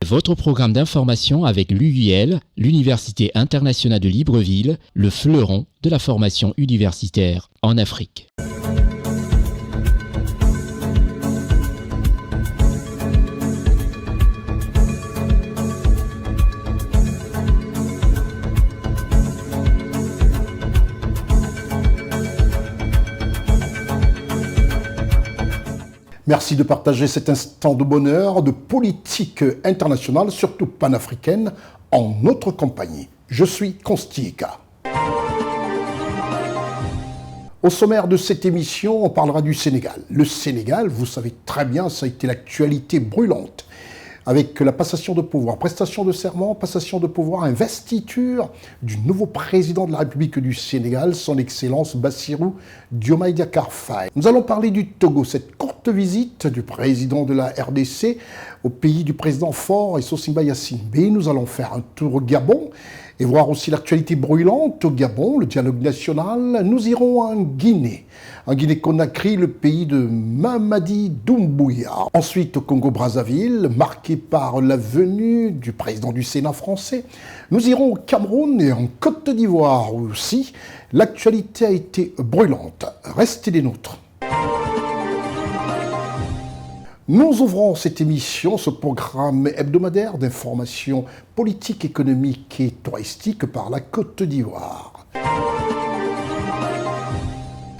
Votre programme d'information avec l'UIL, l'Université internationale de Libreville, le fleuron de la formation universitaire en Afrique. Merci de partager cet instant de bonheur, de politique internationale, surtout panafricaine, en notre compagnie. Je suis Constieka. Au sommaire de cette émission, on parlera du Sénégal. Le Sénégal, vous savez très bien, ça a été l'actualité brûlante. Avec la passation de pouvoir, prestation de serment, passation de pouvoir, investiture du nouveau président de la République du Sénégal, son Excellence Bassirou Diomaye Diakhar Faye. Nous allons parler du Togo, cette courte visite du président de la RDC au pays du président Faure et Sossimba Yassimbe. Nous allons faire un tour au Gabon et voir aussi l'actualité brûlante au Gabon, le dialogue national. Nous irons en Guinée. En Guinée-Conakry, le pays de Mamadi Doumbouya. Ensuite au Congo-Brazzaville, marqué par la venue du président du Sénat français. Nous irons au Cameroun et en Côte d'Ivoire aussi. L'actualité a été brûlante. Restez des nôtres. Nous ouvrons cette émission, ce programme hebdomadaire d'information politique, économique et touristique par la Côte d'Ivoire.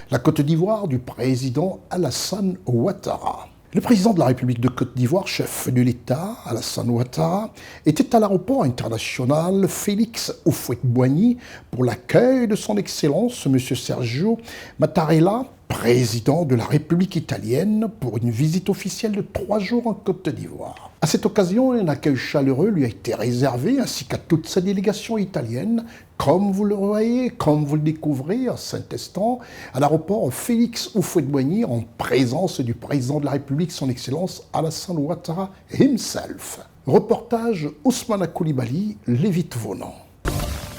La Côte d'Ivoire du président Alassane Ouattara. Le président de la République de Côte d'Ivoire, chef de l'État, Alassane Ouattara, était à l'aéroport international Félix Houphouët-Boigny pour l'accueil de son Excellence, M. Sergio Mattarella, président de la République italienne, pour une visite officielle de 3 jours en Côte d'Ivoire. À cette occasion, un accueil chaleureux lui a été réservé, ainsi qu'à toute sa délégation italienne, comme vous le voyez, comme vous le découvrez à Saint-Estan, à l'aéroport Félix Houphouët-Boigny, en présence du président de la République, son Excellence Alassane Ouattara himself. Reportage Ousmane Koulibaly, Lévite-Vonan.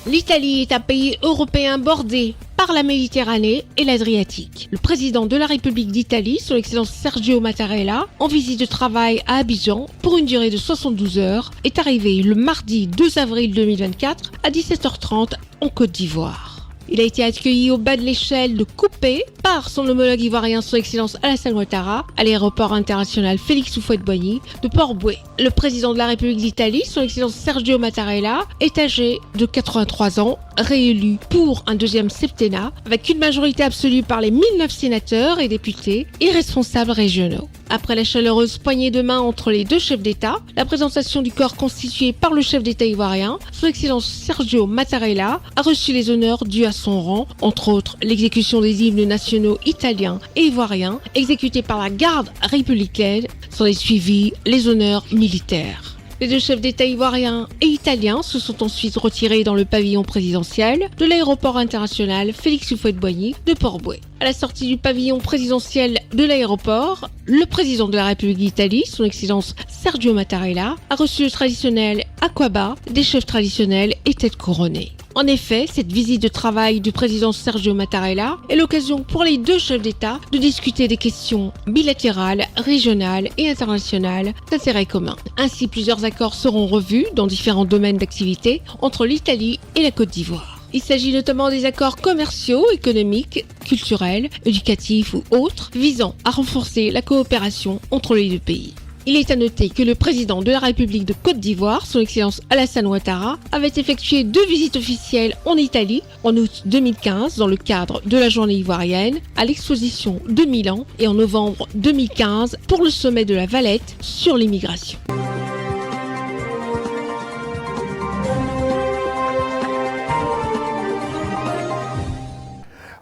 L'Italie est un pays européen bordé par la Méditerranée et l'Adriatique. Le président de la République d'Italie, son Excellence Sergio Mattarella, en visite de travail à Abidjan pour une durée de 72 heures, est arrivé le mardi 2 avril 2024 à 17h30 en Côte d'Ivoire. Il a été accueilli au bas de l'échelle de Coupé par son homologue ivoirien, son Excellence Alassane Ouattara, à l'aéroport international Félix Houphouët-Boigny de Port-Bouët. Le président de la République d'Italie, son Excellence Sergio Mattarella, est âgé de 83 ans, réélu pour un deuxième septennat, avec une majorité absolue par les 1009 sénateurs et députés et responsables régionaux. Après la chaleureuse poignée de main entre les deux chefs d'État, la présentation du corps constitué par le chef d'État ivoirien, son Excellence Sergio Mattarella, a reçu les honneurs dus à son rang, entre autres l'exécution des hymnes nationaux italiens et ivoiriens, exécutés par la garde républicaine, s'en est suivi les honneurs militaires. Les deux chefs d'État ivoiriens et italiens se sont ensuite retirés dans le pavillon présidentiel de l'aéroport international Félix Houphouët-Boigny de Port-Bouët. À la sortie du pavillon présidentiel de l'aéroport, le président de la République d'Italie, son Excellence Sergio Mattarella, a reçu le traditionnel aquaba des chefs traditionnels et têtes couronnées. En effet, cette visite de travail du président Sergio Mattarella est l'occasion pour les deux chefs d'État de discuter des questions bilatérales, régionales et internationales d'intérêt commun. Ainsi, plusieurs accords seront revus dans différents domaines d'activité entre l'Italie et la Côte d'Ivoire. Il s'agit notamment des accords commerciaux, économiques, culturels, éducatifs ou autres visant à renforcer la coopération entre les deux pays. Il est à noter que le président de la République de Côte d'Ivoire, son Excellence Alassane Ouattara, avait effectué 2 visites officielles en Italie en août 2015 dans le cadre de la journée ivoirienne, à l'exposition de Milan et en novembre 2015 pour le sommet de la Valette sur l'immigration.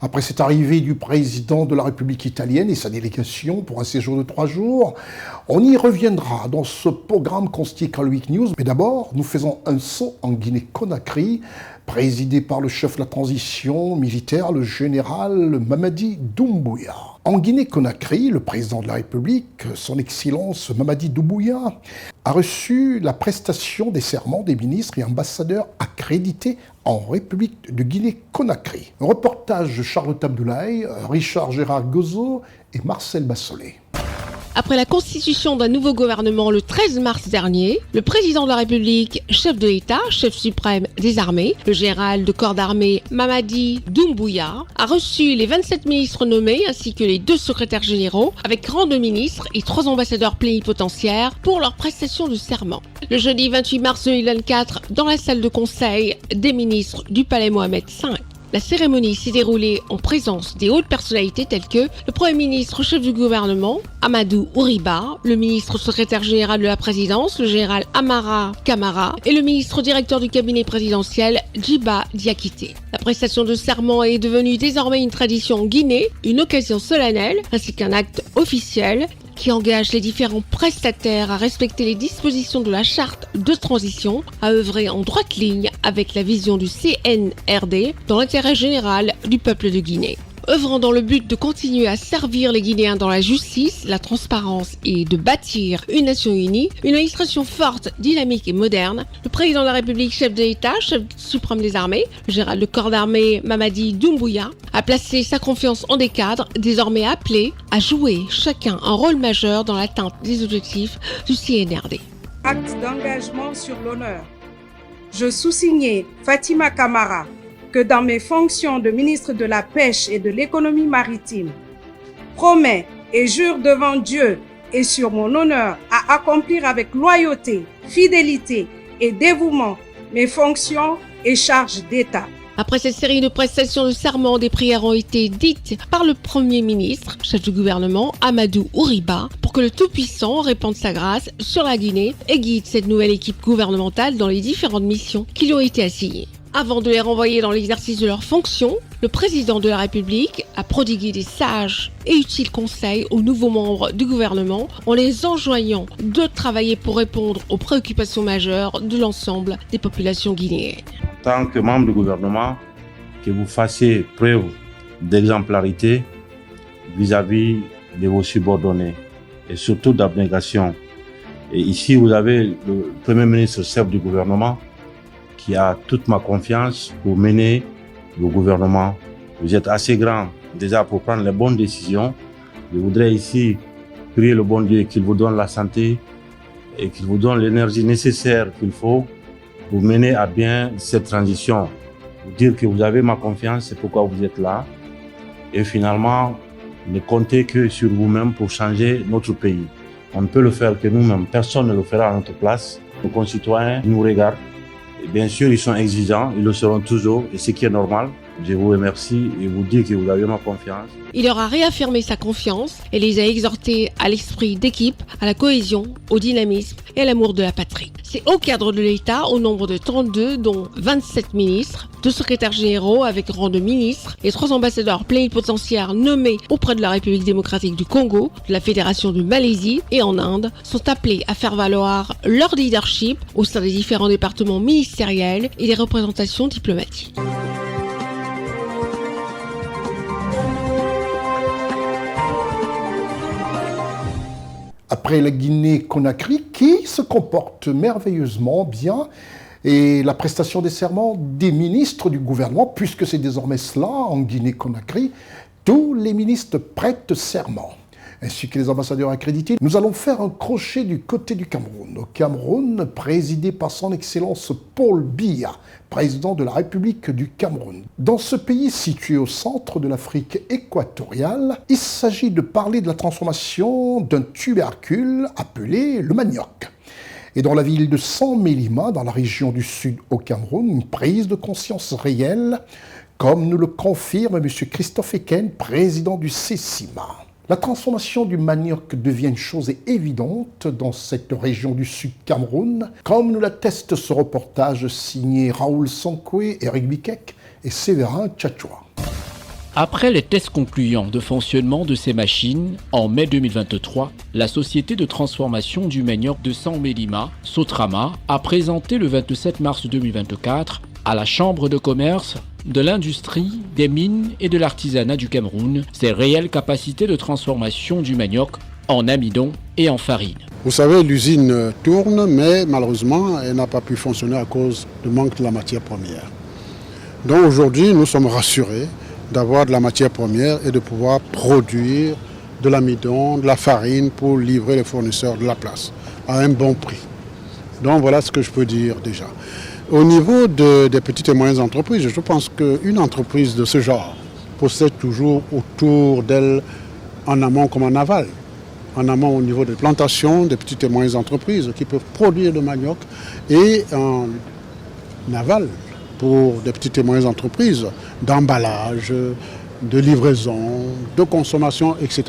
Après cette arrivée du président de la République italienne et sa délégation pour un séjour de 3 jours, on y reviendra dans ce programme Constieka Week News. Mais d'abord, nous faisons un saut en Guinée-Conakry, présidé par le chef de la transition militaire, le général Mamadi Doumbouya. En Guinée-Conakry, le président de la République, son Excellence Mamadi Doumbouya, a reçu la prestation des serments des ministres et ambassadeurs accrédités en République de Guinée-Conakry. Un reportage de Charlotte Abdoulaye, Richard Gérard Gozo et Marcel Bassolet. Après la constitution d'un nouveau gouvernement le 13 mars dernier, le président de la République, chef de l'État, chef suprême des armées, le général de corps d'armée Mamadi Doumbouya, a reçu les 27 ministres nommés ainsi que les 2 secrétaires généraux avec rang de ministres et 3 ambassadeurs plénipotentiaires pour leur prestation de serment. Le jeudi 28 mars 2024, dans la salle de conseil des ministres du Palais Mohamed V. La cérémonie s'est déroulée en présence des hautes personnalités telles que le Premier ministre chef du gouvernement, Amadou Ouriba, le ministre secrétaire général de la présidence, le général Amara Kamara, et le ministre directeur du cabinet présidentiel, Djiba Diakité. La prestation de serment est devenue désormais une tradition en Guinée, une occasion solennelle, ainsi qu'un acte officiel qui engage les différents prestataires à respecter les dispositions de la charte de transition, à œuvrer en droite ligne avec la vision du CNRD dans l'intérêt général du peuple de Guinée. Œuvrant dans le but de continuer à servir les Guinéens dans la justice, la transparence et de bâtir une nation unie, une administration forte, dynamique et moderne, le président de la République, chef de l'État, chef suprême des armées, le général de corps d'armée Mamadi Doumbouya, a placé sa confiance en des cadres désormais appelés à jouer chacun un rôle majeur dans l'atteinte des objectifs du CNRD. Acte d'engagement sur l'honneur. Je sous-signais Fatima Camara que dans mes fonctions de ministre de la Pêche et de l'Économie maritime, promets et jure devant Dieu et sur mon honneur à accomplir avec loyauté, fidélité et dévouement mes fonctions et charges d'État. Après cette série de prestations de serment, des prières ont été dites par le Premier ministre, chef du gouvernement, Amadou Ouriba, pour que le Tout-Puissant répande sa grâce sur la Guinée et guide cette nouvelle équipe gouvernementale dans les différentes missions qui lui ont été assignées. Avant de les renvoyer dans l'exercice de leurs fonctions, le président de la République a prodigué des sages et utiles conseils aux nouveaux membres du gouvernement en les enjoignant de travailler pour répondre aux préoccupations majeures de l'ensemble des populations guinéennes. En tant que membre du gouvernement, que vous fassiez preuve d'exemplarité vis-à-vis de vos subordonnés et surtout d'abnégation. Et ici, vous avez le Premier ministre chef du gouvernement qui a toute ma confiance pour mener le gouvernement. Vous êtes assez grand déjà pour prendre les bonnes décisions. Je voudrais ici prier le bon Dieu qu'il vous donne la santé et qu'il vous donne l'énergie nécessaire qu'il faut pour mener à bien cette transition. Vous dire que vous avez ma confiance, c'est pourquoi vous êtes là. Et finalement, ne comptez que sur vous-même pour changer notre pays. On ne peut le faire que nous-mêmes. Personne ne le fera à notre place. Nos concitoyens nous regardent. Et bien sûr, ils sont exigeants, ils le seront toujours, et ce qui est normal. Je vous remercie et vous dis que vous avez ma confiance. Il leur a réaffirmé sa confiance et les a exhortés à l'esprit d'équipe, à la cohésion, au dynamisme et à l'amour de la patrie. Ces hauts cadres de l'État, au nombre de 32, dont 27 ministres, 2 secrétaires généraux avec rang de ministres et 3 ambassadeurs plénipotentiaires nommés auprès de la République démocratique du Congo, de la Fédération de Malaisie et en Inde, sont appelés à faire valoir leur leadership au sein des différents départements ministériels et des représentations diplomatiques. Après la Guinée-Conakry, qui se comporte merveilleusement bien, et la prestation des serments des ministres du gouvernement, puisque c'est désormais cela en Guinée-Conakry, tous les ministres prêtent serment, ainsi que les ambassadeurs accrédités. Nous allons faire un crochet du côté du Cameroun. Au Cameroun, présidé par son Excellence Paul Biya, président de la République du Cameroun. Dans ce pays situé au centre de l'Afrique équatoriale, il s'agit de parler de la transformation d'un tubercule appelé le manioc. Et dans la ville de Saint-Mélima, dans la région du sud au Cameroun, une prise de conscience réelle, comme nous le confirme M. Christophe Eken, président du CECIMA. La transformation du manioc devient une chose évidente dans cette région du Sud Cameroun, comme nous l'atteste ce reportage signé Raoul Sankoué, Eric Bikek et Séverin Tchatchoua. Après les tests concluants de fonctionnement de ces machines, en mai 2023, la société de transformation du manioc de Saint-Mélima, Sotrama, a présenté le 27 mars 2024 à la Chambre de commerce de l'industrie, des mines et de l'artisanat du Cameroun ses réelles capacités de transformation du manioc en amidon et en farine. Vous savez, l'usine tourne, mais malheureusement, elle n'a pas pu fonctionner à cause du manque de la matière première. Donc aujourd'hui, nous sommes rassurés d'avoir de la matière première et de pouvoir produire de l'amidon, de la farine pour livrer les fournisseurs de la place à un bon prix. Donc voilà ce que je peux dire déjà. Au niveau des petites et moyennes entreprises, je pense qu'une entreprise de ce genre possède toujours autour d'elle, en amont comme en aval. En amont au niveau des plantations, des petites et moyennes entreprises qui peuvent produire le manioc, et en aval pour des petites et moyennes entreprises d'emballage, de livraison, de consommation, etc.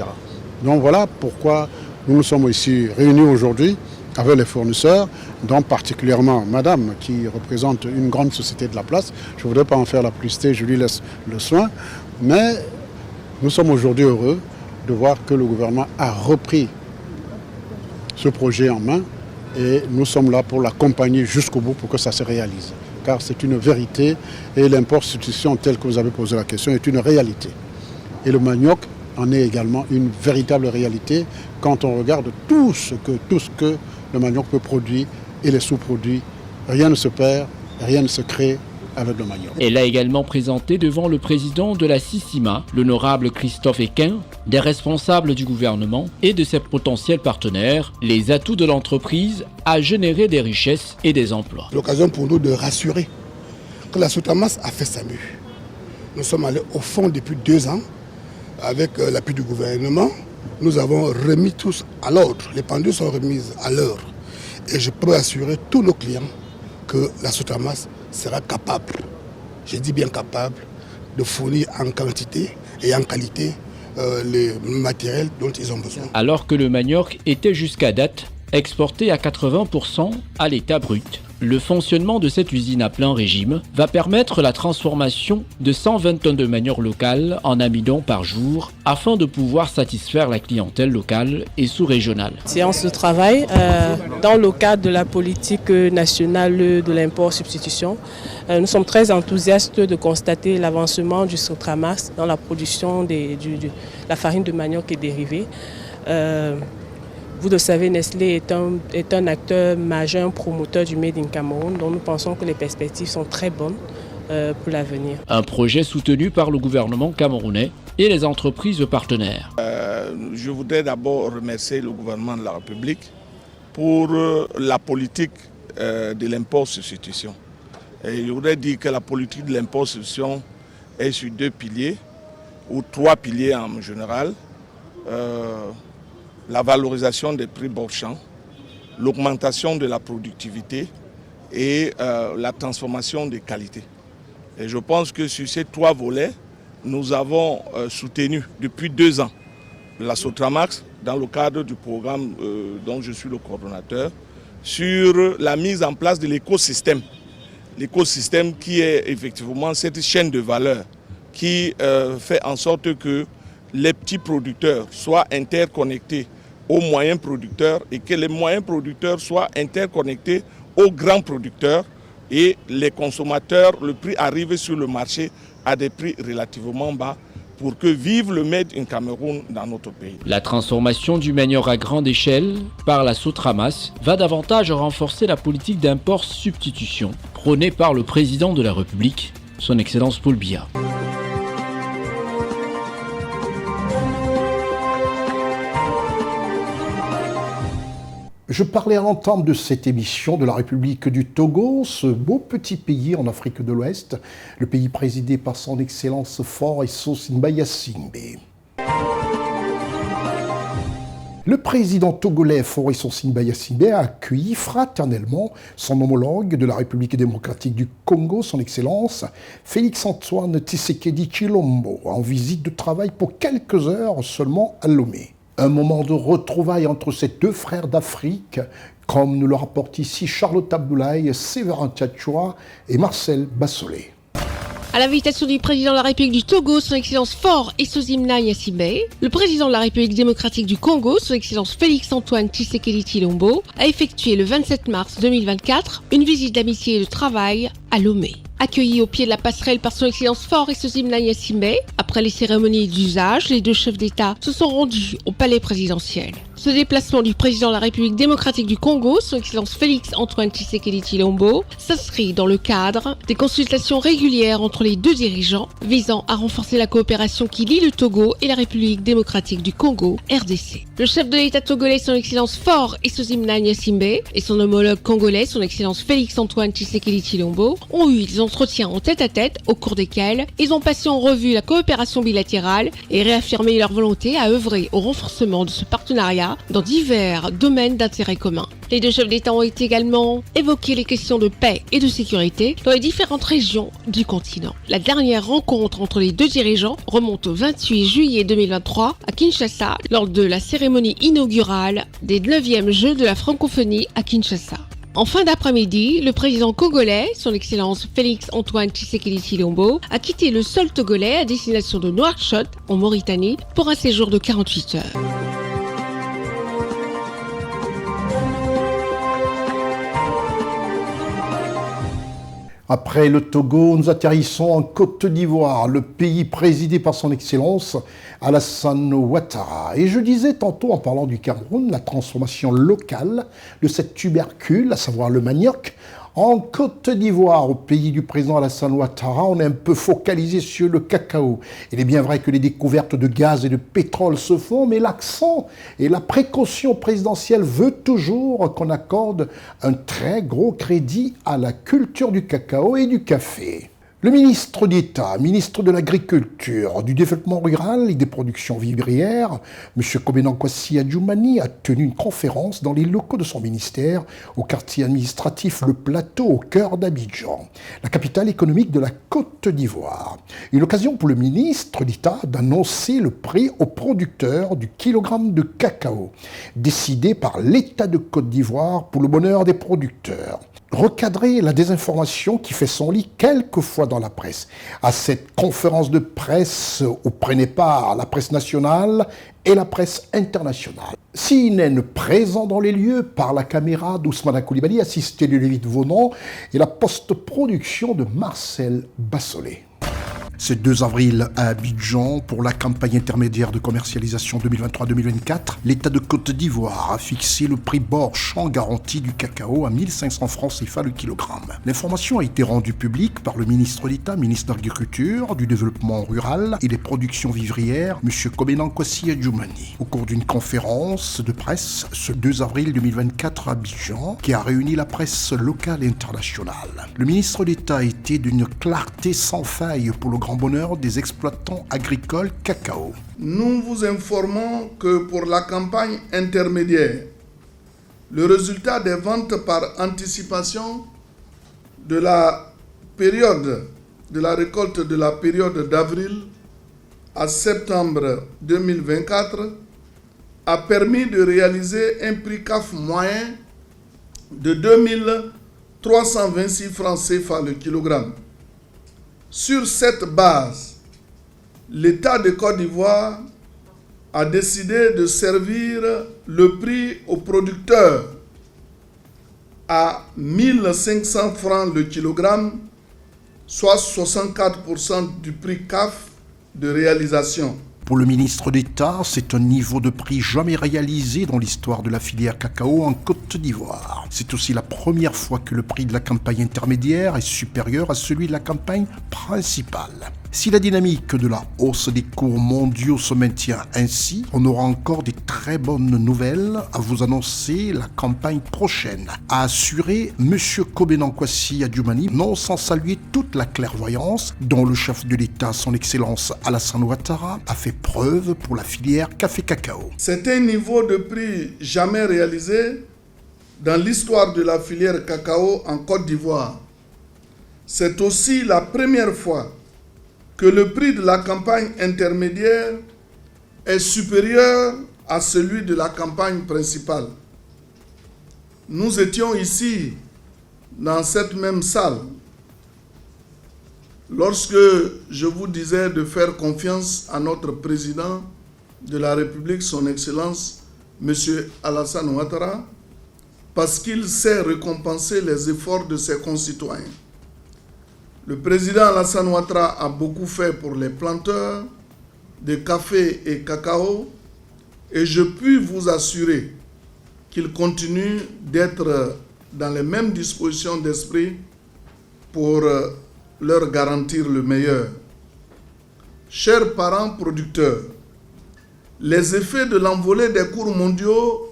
Donc voilà pourquoi nous sommes ici réunis aujourd'hui avec les fournisseurs, dont particulièrement Madame, qui représente une grande société de la place. Je ne voudrais pas en faire la publicité, je lui laisse le soin. Mais nous sommes aujourd'hui heureux de voir que le gouvernement a repris ce projet en main et nous sommes là pour l'accompagner jusqu'au bout pour que ça se réalise. Car c'est une vérité et l'import-substitution telle que vous avez posé la question est une réalité. Et le manioc en est également une véritable réalité quand on regarde tout ce que le manioc peut produire et les sous-produits. Rien ne se perd, rien ne se crée avec le manioc. Elle a également présenté devant le président de la CICIMA, l'honorable Christophe Equin, des responsables du gouvernement et de ses potentiels partenaires, les atouts de l'entreprise à générer des richesses et des emplois. L'occasion pour nous de rassurer que la SOTRAMAS a fait sa mue. Nous sommes allés au fond depuis 2 ans avec l'appui du gouvernement. Nous avons remis tous à l'ordre. Les pendules sont remises à l'heure. Et je peux assurer tous nos clients que la SOTRAMAS sera capable, je dis bien capable, de fournir en quantité et en qualité les matériels dont ils ont besoin. Alors que le manioc était jusqu'à date exporté à 80% à l'état brut, le fonctionnement de cette usine à plein régime va permettre la transformation de 120 tonnes de manioc local en amidon par jour afin de pouvoir satisfaire la clientèle locale et sous-régionale. Séance de travail dans le cadre de la politique nationale de l'import-substitution. Nous sommes très enthousiastes de constater l'avancement du SOTRAMAS dans la production de la farine de manioc et dérivés. Vous le savez, Nestlé est un acteur majeur, promoteur du Made in Cameroun, dont nous pensons que les perspectives sont très bonnes pour l'avenir. Un projet soutenu par le gouvernement camerounais et les entreprises partenaires. Je voudrais d'abord remercier le gouvernement de la République pour la politique de l'import-substitution. Et je voudrais dire que la politique de l'import-substitution est sur 2 piliers, ou 3 piliers en général. La valorisation des prix marchands, l'augmentation de la productivité et la transformation des qualités. Et je pense que sur ces 3 volets, nous avons soutenu depuis 2 ans la SOTRAMAS dans le cadre du programme dont je suis le coordonnateur sur la mise en place de l'écosystème. L'écosystème qui est effectivement cette chaîne de valeur qui fait en sorte que les petits producteurs soient interconnectés aux moyens producteurs et que les moyens producteurs soient interconnectés aux grands producteurs et les consommateurs, le prix arrive sur le marché à des prix relativement bas pour que vive le Made in Cameroun dans notre pays. La transformation du manioc à grande échelle par la SOTRAMAS va davantage renforcer la politique d'import-substitution prônée par le président de la République, son Excellence Paul Biya. Je parlais à l'entame de cette émission de la République du Togo, ce beau petit pays en Afrique de l'Ouest, le pays présidé par son Excellence Faure Essosinbayasimbe. Le président togolais Faure Essosinbayasimbe a accueilli fraternellement son homologue de la République démocratique du Congo, son Excellence Félix-Antoine Tshisekedi Tshilombo, en visite de travail pour quelques heures seulement à Lomé. Un moment de retrouvailles entre ces 2 frères d'Afrique, comme nous le rapportent ici Charlotte Abdoulaye, Séverin Tchatchoua et Marcel Bassolé. À l'invitation du président de la République du Togo, son Excellence Faure Essosinbayasimbe, le président de la République démocratique du Congo, son Excellence Félix-Antoine Tshisekedi Tshilombo, a effectué le 27 mars 2024 une visite d'amitié et de travail à Lomé. Accueillis au pied de la passerelle par son Excellence Faure Essosinbayasimbe, après les cérémonies d'usage, les 2 chefs d'État se sont rendus au palais présidentiel. Ce déplacement du président de la République démocratique du Congo, son Excellence Félix Antoine Tshisekedi Tshilombo, s'inscrit dans le cadre des consultations régulières entre les deux dirigeants visant à renforcer la coopération qui lie le Togo et la République démocratique du Congo, RDC. Le chef de l'État togolais, son Excellence Faure Essozimna Gnassingbé, et son homologue congolais, son Excellence Félix Antoine Tshisekedi Tshilombo, ont eu des entretiens en tête-à-tête au cours desquels ils ont passé en revue la coopération bilatérale et réaffirmé leur volonté à œuvrer au renforcement de ce partenariat dans divers domaines d'intérêt commun. Les deux chefs d'État ont également évoqué les questions de paix et de sécurité dans les différentes régions du continent. La dernière rencontre entre les deux dirigeants remonte au 28 juillet 2023 à Kinshasa lors de la cérémonie inaugurale des 9e Jeux de la francophonie à Kinshasa. En fin d'après-midi, le président congolais, son Excellence Félix Antoine Tshisekedi Tshilombo, a quitté le sol togolais à destination de Nouakchott, en Mauritanie, pour un séjour de 48 heures. Après le Togo, nous atterrissons en Côte d'Ivoire, le pays présidé par son Excellence Alassane Ouattara. Et je disais tantôt en parlant du Cameroun, la transformation locale de cette tubercule, à savoir le manioc, en Côte d'Ivoire, au pays du président Alassane Ouattara, on est un peu focalisé sur le cacao. Il est bien vrai que les découvertes de gaz et de pétrole se font, mais l'accent et la précaution présidentielle veut toujours qu'on accorde un très gros crédit à la culture du cacao et du café. Le ministre d'État, ministre de l'Agriculture, du Développement rural et des productions vivrières, M. Kobenan Kwasi Adjoumani, a tenu une conférence dans les locaux de son ministère au quartier administratif Le Plateau, au cœur d'Abidjan, la capitale économique de la Côte d'Ivoire. Une occasion pour le ministre d'État d'annoncer le prix aux producteurs du kilogramme de cacao, décidé par l'État de Côte d'Ivoire pour le bonheur des producteurs. Recadrer la désinformation qui fait son lit quelquefois dans la presse. À cette conférence de presse où prenaient part la presse nationale et la presse internationale. CNN présent dans les lieux par la caméra d'Ousmane Coulibaly, assisté de Lévite Vonon et la post-production de Marcel Bassolé. Ce 2 avril à Abidjan, pour la campagne intermédiaire de commercialisation 2023-2024, l'État de Côte d'Ivoire a fixé le prix bord champ garanti du cacao à 1500 francs CFA le kilogramme. L'information a été rendue publique par le ministre d'État, ministre de l'Agriculture, du Développement rural et des productions vivrières, M. Kobenan Kwasi Adjoumani, au cours d'une conférence de presse ce 2 avril 2024 à Abidjan, qui a réuni la presse locale et internationale. Le ministre d'État a été d'une clarté sans faille pour le grand bonheur des exploitants agricoles cacao. Nous vous informons que pour la campagne intermédiaire, le résultat des ventes par anticipation de la période de la récolte de la période d'avril à septembre 2024 a permis de réaliser un prix CAF moyen de 2326 francs CFA le kilogramme. Sur cette base, l'État de Côte d'Ivoire a décidé de servir le prix aux producteurs à 1500 francs le kilogramme, soit 64% du prix CAF de réalisation. Pour le ministre d'État, c'est un niveau de prix jamais réalisé dans l'histoire de la filière cacao en Côte d'Ivoire. C'est aussi la première fois que le prix de la campagne intermédiaire est supérieur à celui de la campagne principale. Si la dynamique de la hausse des cours mondiaux se maintient ainsi, on aura encore des très bonnes nouvelles à vous annoncer la campagne prochaine, a assuré M. Kobenan Kwasi Adjoumani, non sans saluer toute la clairvoyance dont le chef de l'État, son Excellence Alassane Ouattara, a fait preuve pour la filière café-cacao. C'est un niveau de prix jamais réalisé dans l'histoire de la filière cacao en Côte d'Ivoire. C'est aussi la première fois que le prix de la campagne intermédiaire est supérieur à celui de la campagne principale. Nous étions ici, dans cette même salle, lorsque je vous disais de faire confiance à notre président de la République, son Excellence, M. Alassane Ouattara, parce qu'il sait récompenser les efforts de ses concitoyens. Le président Alassane Ouattara a beaucoup fait pour les planteurs de café et cacao Et je puis vous assurer qu'ils continuent d'être dans les mêmes dispositions d'esprit pour leur garantir le meilleur. Chers parents producteurs, les effets de l'envolée des cours mondiaux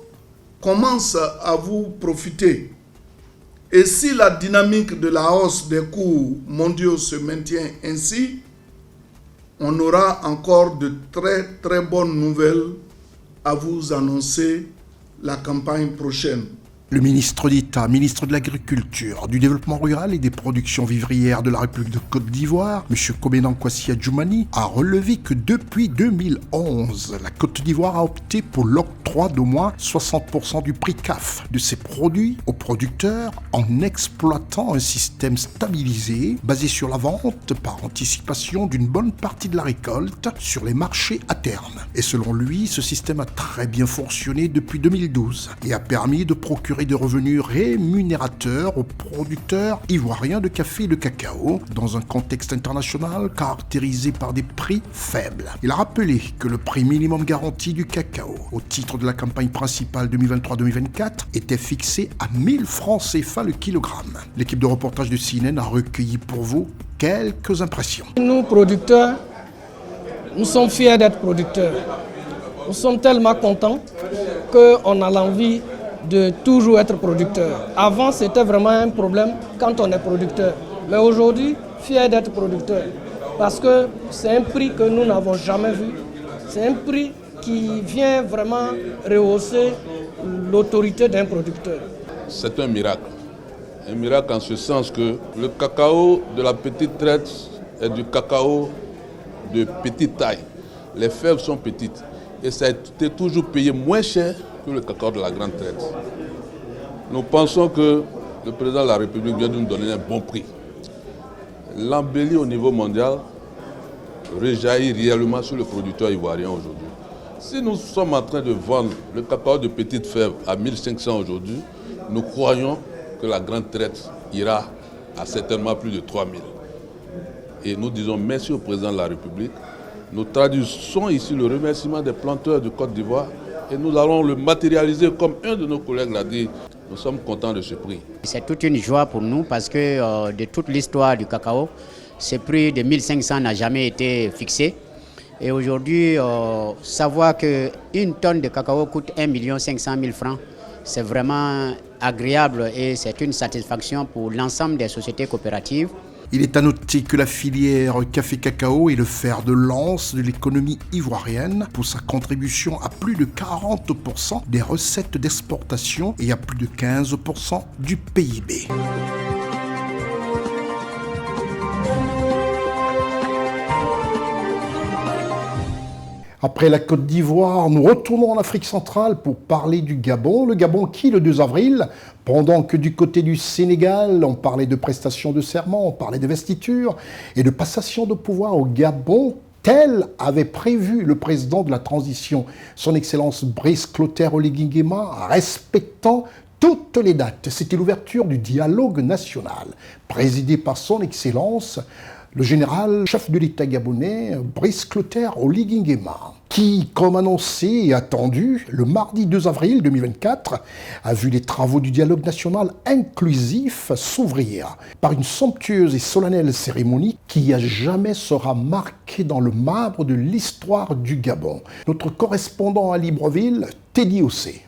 commencent à vous profiter. Et si la dynamique de la hausse des cours mondiaux se maintient ainsi, on aura encore de très très bonnes nouvelles à vous annoncer la campagne prochaine. Le ministre d'État, ministre de l'Agriculture, du Développement rural et des productions vivrières de la République de Côte d'Ivoire, M. Kobenan Kwasi Adjoumani, a relevé que depuis 2011, la Côte d'Ivoire a opté pour l'octroi d'au moins 60% du prix CAF de ses produits aux producteurs en exploitant un système stabilisé basé sur la vente par anticipation d'une bonne partie de la récolte sur les marchés à terme. Et selon lui, ce système a très bien fonctionné depuis 2012 et a permis de procurer de revenus rémunérateurs aux producteurs ivoiriens de café et de cacao dans un contexte international caractérisé par des prix faibles. Il a rappelé que le prix minimum garanti du cacao au titre de la campagne principale 2023-2024 était fixé à 1000 francs CFA le kilogramme. L'équipe de reportage de CNN a recueilli pour vous quelques impressions. Nous, producteurs, nous sommes fiers d'être producteurs. Nous sommes tellement contents qu'on a l'envie de toujours être producteur. Avant, c'était vraiment un problème quand on est producteur. Mais aujourd'hui, fier d'être producteur. Parce que c'est un prix que nous n'avons jamais vu. C'est un prix qui vient vraiment rehausser l'autorité d'un producteur. C'est un miracle. Un miracle en ce sens que le cacao de la petite traite est du cacao de petite taille. Les fèves sont petites. Et ça a été toujours payé moins cher que le cacao de la grande traite. Nous pensons que le président de la République vient de nous donner un bon prix. L'embellie au niveau mondial rejaillit réellement sur le producteur ivoirien aujourd'hui. Si nous sommes en train de vendre le cacao de petite fève à 1500 aujourd'hui, nous croyons que la grande traite ira à certainement plus de 3000. Et nous disons merci au président de la République. Nous traduisons ici le remerciement des planteurs de Côte d'Ivoire et nous allons le matérialiser comme un de nos collègues l'a dit. Nous sommes contents de ce prix. C'est toute une joie pour nous parce que de toute l'histoire du cacao, ce prix de 1500 n'a jamais été fixé. Et aujourd'hui, savoir qu'une tonne de cacao coûte 1 500 000 francs, c'est vraiment agréable et c'est une satisfaction pour l'ensemble des sociétés coopératives. Il est à noter que la filière café-cacao est le fer de lance de l'économie ivoirienne pour sa contribution à plus de 40% des recettes d'exportation et à plus de 15% du PIB. Après la Côte d'Ivoire, nous retournons en Afrique centrale pour parler du Gabon. Le Gabon qui, le 2 avril, pendant que du côté du Sénégal, on parlait de prestations de serment, on parlait d'investiture et de passation de pouvoir au Gabon, tel avait prévu le président de la transition, son Excellence Brice Clotaire Oligui Nguema, respectant toutes les dates. C'était l'ouverture du dialogue national, présidé par son Excellence, le général chef de l'État gabonais, Brice Clotaire Oligui Nguema, qui, comme annoncé et attendu, le mardi 2 avril 2024, a vu les travaux du dialogue national inclusif s'ouvrir par une somptueuse et solennelle cérémonie qui à jamais sera marquée dans le marbre de l'histoire du Gabon. Notre correspondant à Libreville, Teddy Ossé.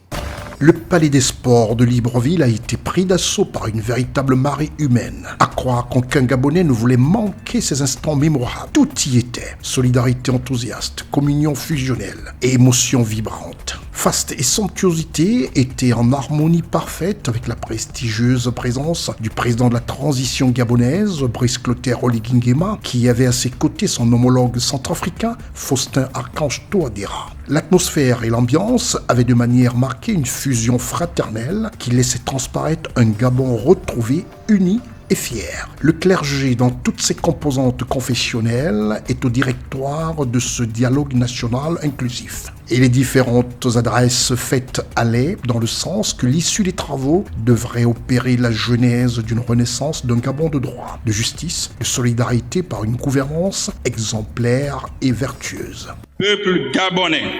Le palais des sports de Libreville a été pris d'assaut par une véritable marée humaine. À croire qu'aucun Gabonais ne voulait manquer ces instants mémorables. Tout y était. Solidarité enthousiaste, communion fusionnelle et émotion vibrante. Faste et somptuosité étaient en harmonie parfaite avec la prestigieuse présence du président de la transition gabonaise, Brice Clotaire Oligui Nguema, qui avait à ses côtés son homologue centrafricain, Faustin Archange Touadéra. L'atmosphère et l'ambiance avaient de manière marquée une fusion fraternelle qui laissait transparaître un Gabon retrouvé, uni et fier. Le clergé, dans toutes ses composantes confessionnelles, est au directoire de ce dialogue national inclusif. Et les différentes adresses faites allaient dans le sens que l'issue des travaux devrait opérer la genèse d'une renaissance d'un Gabon de droit, de justice, de solidarité par une gouvernance exemplaire et vertueuse. Peuple gabonais,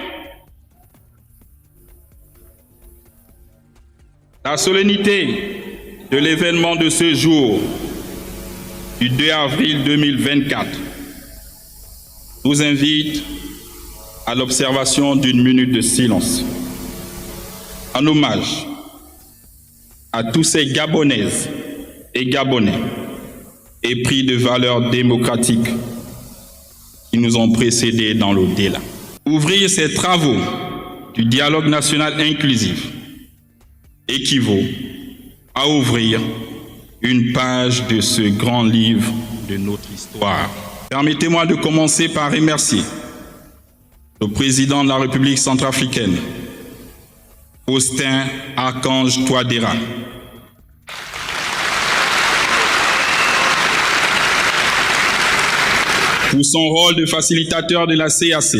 La solennité de l'événement de ce jour, du 2 avril 2024, nous invite à l'observation d'une minute de silence, en hommage à tous ces Gabonaises et Gabonais épris de valeurs démocratiques qui nous ont précédés dans l'au-delà. Ouvrir ces travaux du dialogue national inclusif équivaut à ouvrir une page de ce grand livre de notre histoire. Permettez-moi de commencer par remercier le président de la République centrafricaine, Faustin Archange Touadéra, pour son rôle de facilitateur de la CAC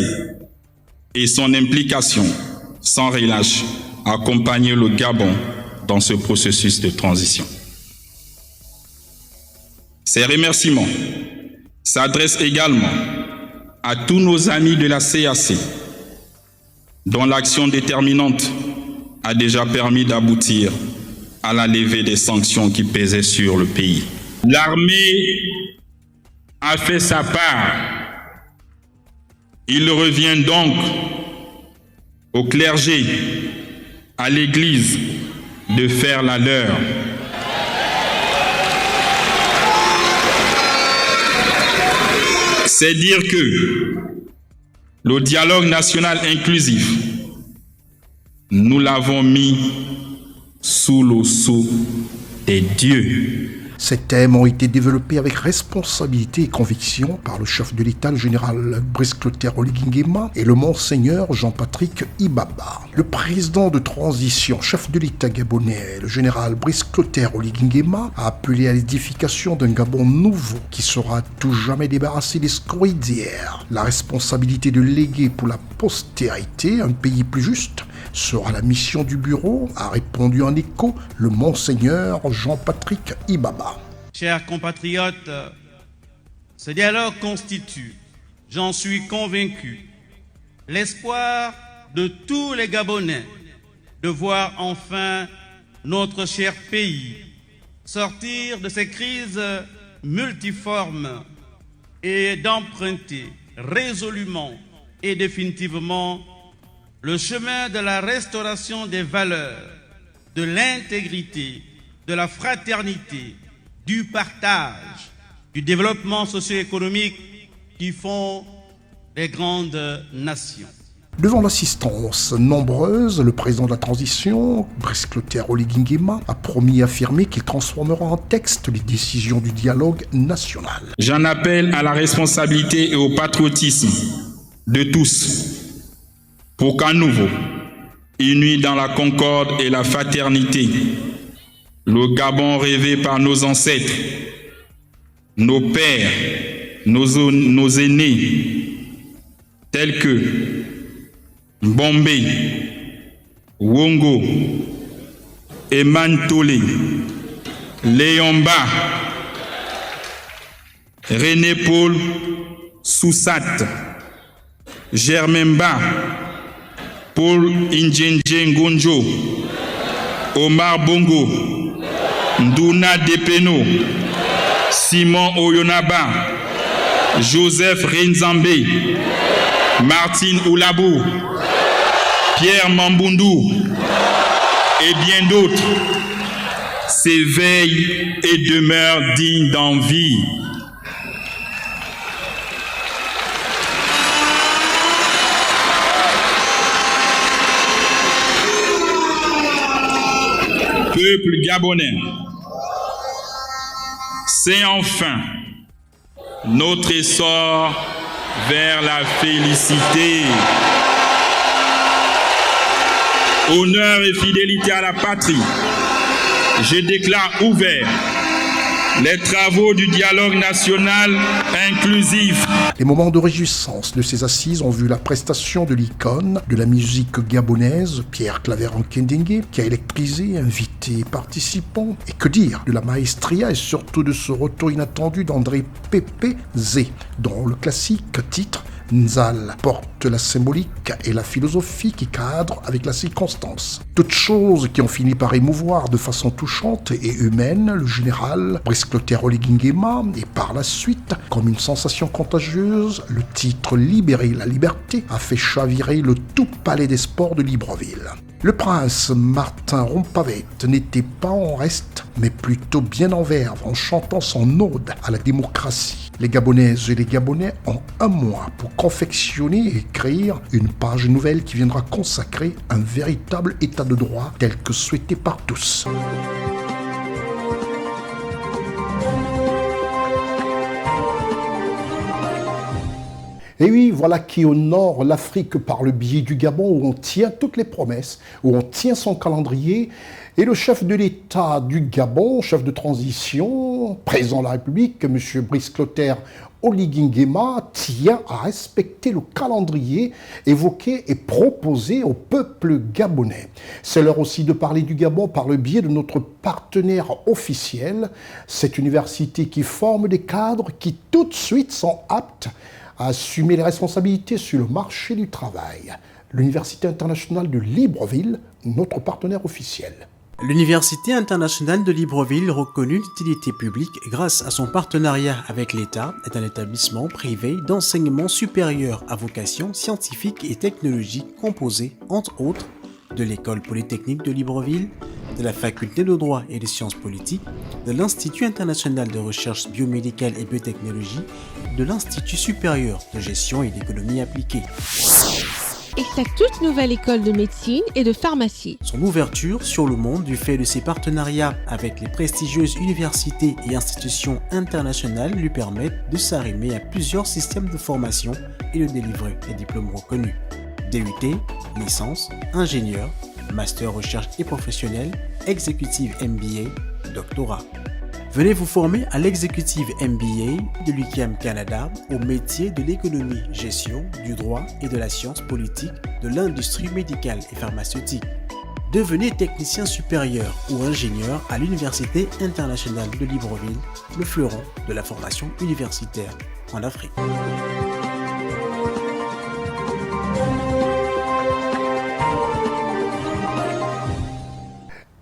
et son implication sans relâche à accompagner le Gabon dans ce processus de transition. Ces remerciements s'adressent également à tous nos amis de la CAC, dont l'action déterminante a déjà permis d'aboutir à la levée des sanctions qui pesaient sur le pays. L'armée a fait sa part. Il revient donc au clergé, à l'Église, de faire la leur. C'est dire que le dialogue national inclusif, nous l'avons mis sous le sceau des dieux. Ces thèmes ont été développés avec responsabilité et conviction par le chef de l'État, le général Brice Clotaire Oligui Nguema, et le monseigneur Jean-Patrick Ibaba. Le président de transition, chef de l'État gabonais, le général Brice Clotaire Oligui Nguema, a appelé à l'édification d'un Gabon nouveau qui sera à tout jamais débarrassé des scories d'hier. La responsabilité de léguer pour la postérité un pays plus juste sera la mission du bureau, a répondu en écho le monseigneur Jean-Patrick Ibaba. Chers compatriotes, ce dialogue constitue, j'en suis convaincu, l'espoir de tous les Gabonais de voir enfin notre cher pays sortir de ces crises multiformes et d'emprunter résolument et définitivement le chemin de la restauration des valeurs, de l'intégrité, de la fraternité, du partage, du développement socio-économique qui font les grandes nations. Devant l'assistance nombreuse, le président de la transition, Brice Clotaire Oligui Nguema, a promis et affirmé qu'il transformera en texte les décisions du dialogue national. J'en appelle à la responsabilité et au patriotisme de tous, pour qu'à nouveau, unis dans la concorde et la fraternité, le Gabon rêvé par nos ancêtres, nos pères, nos aînés, tels que Bombé, Wongo, Emantole, Léomba, René Paul Soussat, Germain-Ba, Paul Indjenje Ngonjo, Omar Bongo, Nduna Depeno, Simon Oyonaba, Joseph Renzambe, Martine Oulabou, Pierre Mambundu et bien d'autres s'éveillent et demeurent dignes d'envie. Peuple gabonais, c'est enfin notre essor vers la félicité. Honneur et fidélité à la patrie, je déclare ouvert les travaux du dialogue national inclusif. Les moments de réjouissance de ces assises ont vu la prestation de l'icône de la musique gabonaise, Pierre Claver-Nkendenge, qui a électrisé, invité participants. Et que dire de la maestria et surtout de ce retour inattendu d'André Pepe Zé, dont le classique titre Nzal porte la symbolique et la philosophie qui cadrent avec la circonstance. Toutes choses qui ont fini par émouvoir de façon touchante et humaine le général Brice Clotaire Oligui Nguema et par la suite, comme une sensation contagieuse, le titre Libérer la liberté a fait chavirer le tout palais des sports de Libreville. Le prince Martin Rompavette n'était pas en reste, mais plutôt bien en verve en chantant son ode à la démocratie. Les Gabonaises et les Gabonais ont un mois pour confectionner et écrire une page nouvelle qui viendra consacrer un véritable état de droit tel que souhaité par tous. Et oui, voilà qui honore l'Afrique par le biais du Gabon où on tient toutes les promesses, où on tient son calendrier. Et le chef de l'État du Gabon, chef de transition, président de la République, M. Brice Clotaire Oligui Nguema, tient à respecter le calendrier évoqué et proposé au peuple gabonais. C'est l'heure aussi de parler du Gabon par le biais de notre partenaire officiel, cette université qui forme des cadres qui tout de suite sont aptes à assumer les responsabilités sur le marché du travail. L'Université internationale de Libreville, notre partenaire officiel. L'Université internationale de Libreville, reconnue d'utilité publique grâce à son partenariat avec l'État, est un établissement privé d'enseignement supérieur à vocation scientifique et technologique composé, entre autres, de l'École polytechnique de Libreville, de la Faculté de droit et des sciences politiques, de l'Institut international de recherche biomédicale et biotechnologie, de l'Institut supérieur de gestion et d'économie appliquée. Et sa toute nouvelle école de médecine et de pharmacie. Son ouverture sur le monde du fait de ses partenariats avec les prestigieuses universités et institutions internationales lui permettent de s'arrimer à plusieurs systèmes de formation et de délivrer des diplômes reconnus. DUT, licence, ingénieur, master recherche et professionnel, exécutive MBA, doctorat. Venez vous former à l'exécutive MBA de l'UQAM Canada au métier de l'économie, gestion, du droit et de la science politique, de l'industrie médicale et pharmaceutique. Devenez technicien supérieur ou ingénieur à l'Université internationale de Libreville, le fleuron de la formation universitaire en Afrique.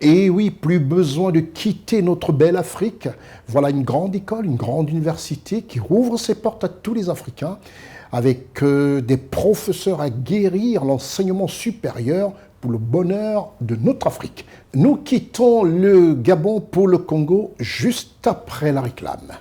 Et oui, plus besoin de quitter notre belle Afrique. Voilà une grande école, une grande université qui rouvre ses portes à tous les Africains avec des professeurs à guérir l'enseignement supérieur pour le bonheur de notre Afrique. Nous quittons le Gabon pour le Congo juste après la réclame.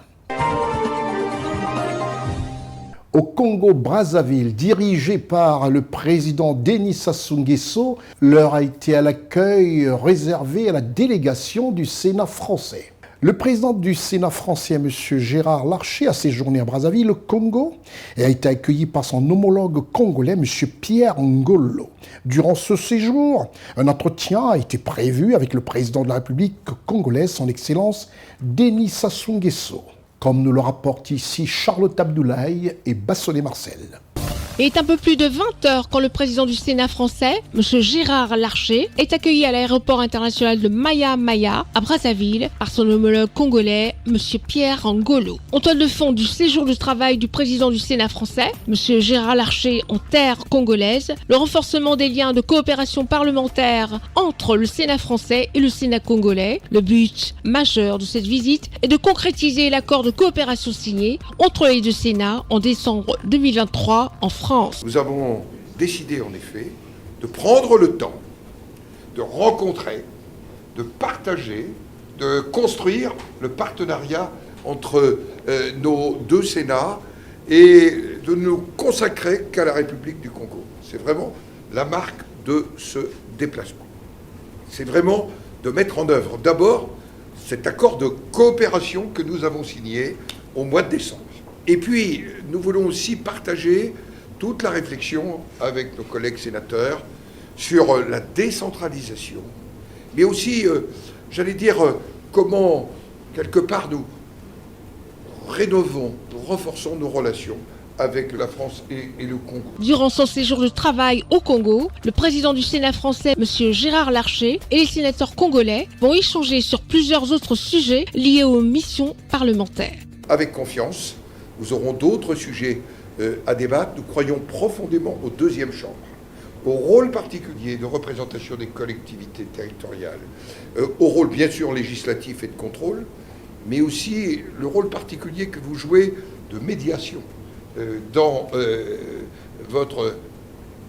Au Congo-Brazzaville, dirigé par le président Denis Sassou Nguesso, l'heure a été à l'accueil réservé à la délégation du Sénat français. Le président du Sénat français, M. Gérard Larcher, a séjourné à Brazzaville, au Congo, et a été accueilli par son homologue congolais, M. Pierre Ngolo. Durant ce séjour, un entretien a été prévu avec le président de la République congolaise, son Excellence Denis Sassou Nguesso, comme nous le rapportent ici Charlotte Abdoulaye et Bassonnet Marcel. Il est un peu plus de 20 heures quand le président du Sénat français, M. Gérard Larcher, est accueilli à l'aéroport international de Maya-Maya, à Brazzaville, par son homologue congolais, M. Pierre Ngolo. En toile de fond du séjour de travail du président du Sénat français, M. Gérard Larcher en terre congolaise, le renforcement des liens de coopération parlementaire entre le Sénat français et le Sénat congolais. Le but majeur de cette visite est de concrétiser l'accord de coopération signé entre les deux Sénats en décembre 2023 en France. Nous avons décidé en effet de prendre le temps de rencontrer, de partager, de construire le partenariat entre nos deux Sénats et de nous consacrer qu'à la République du Congo. C'est vraiment la marque de ce déplacement. C'est vraiment de mettre en œuvre d'abord cet accord de coopération que nous avons signé au mois de décembre. Et puis, nous voulons aussi partager toute la réflexion avec nos collègues sénateurs sur la décentralisation, mais aussi, j'allais dire, comment, quelque part, nous rénovons, nous renforçons nos relations avec la France et le Congo. Durant son séjour de travail au Congo, le président du Sénat français, M. Gérard Larcher, et les sénateurs congolais vont échanger sur plusieurs autres sujets liés aux missions parlementaires. Avec confiance, nous aurons d'autres sujets à débattre. Nous croyons profondément aux deuxièmes chambres, au rôle particulier de représentation des collectivités territoriales, au rôle bien sûr législatif et de contrôle, mais aussi le rôle particulier que vous jouez de médiation dans votre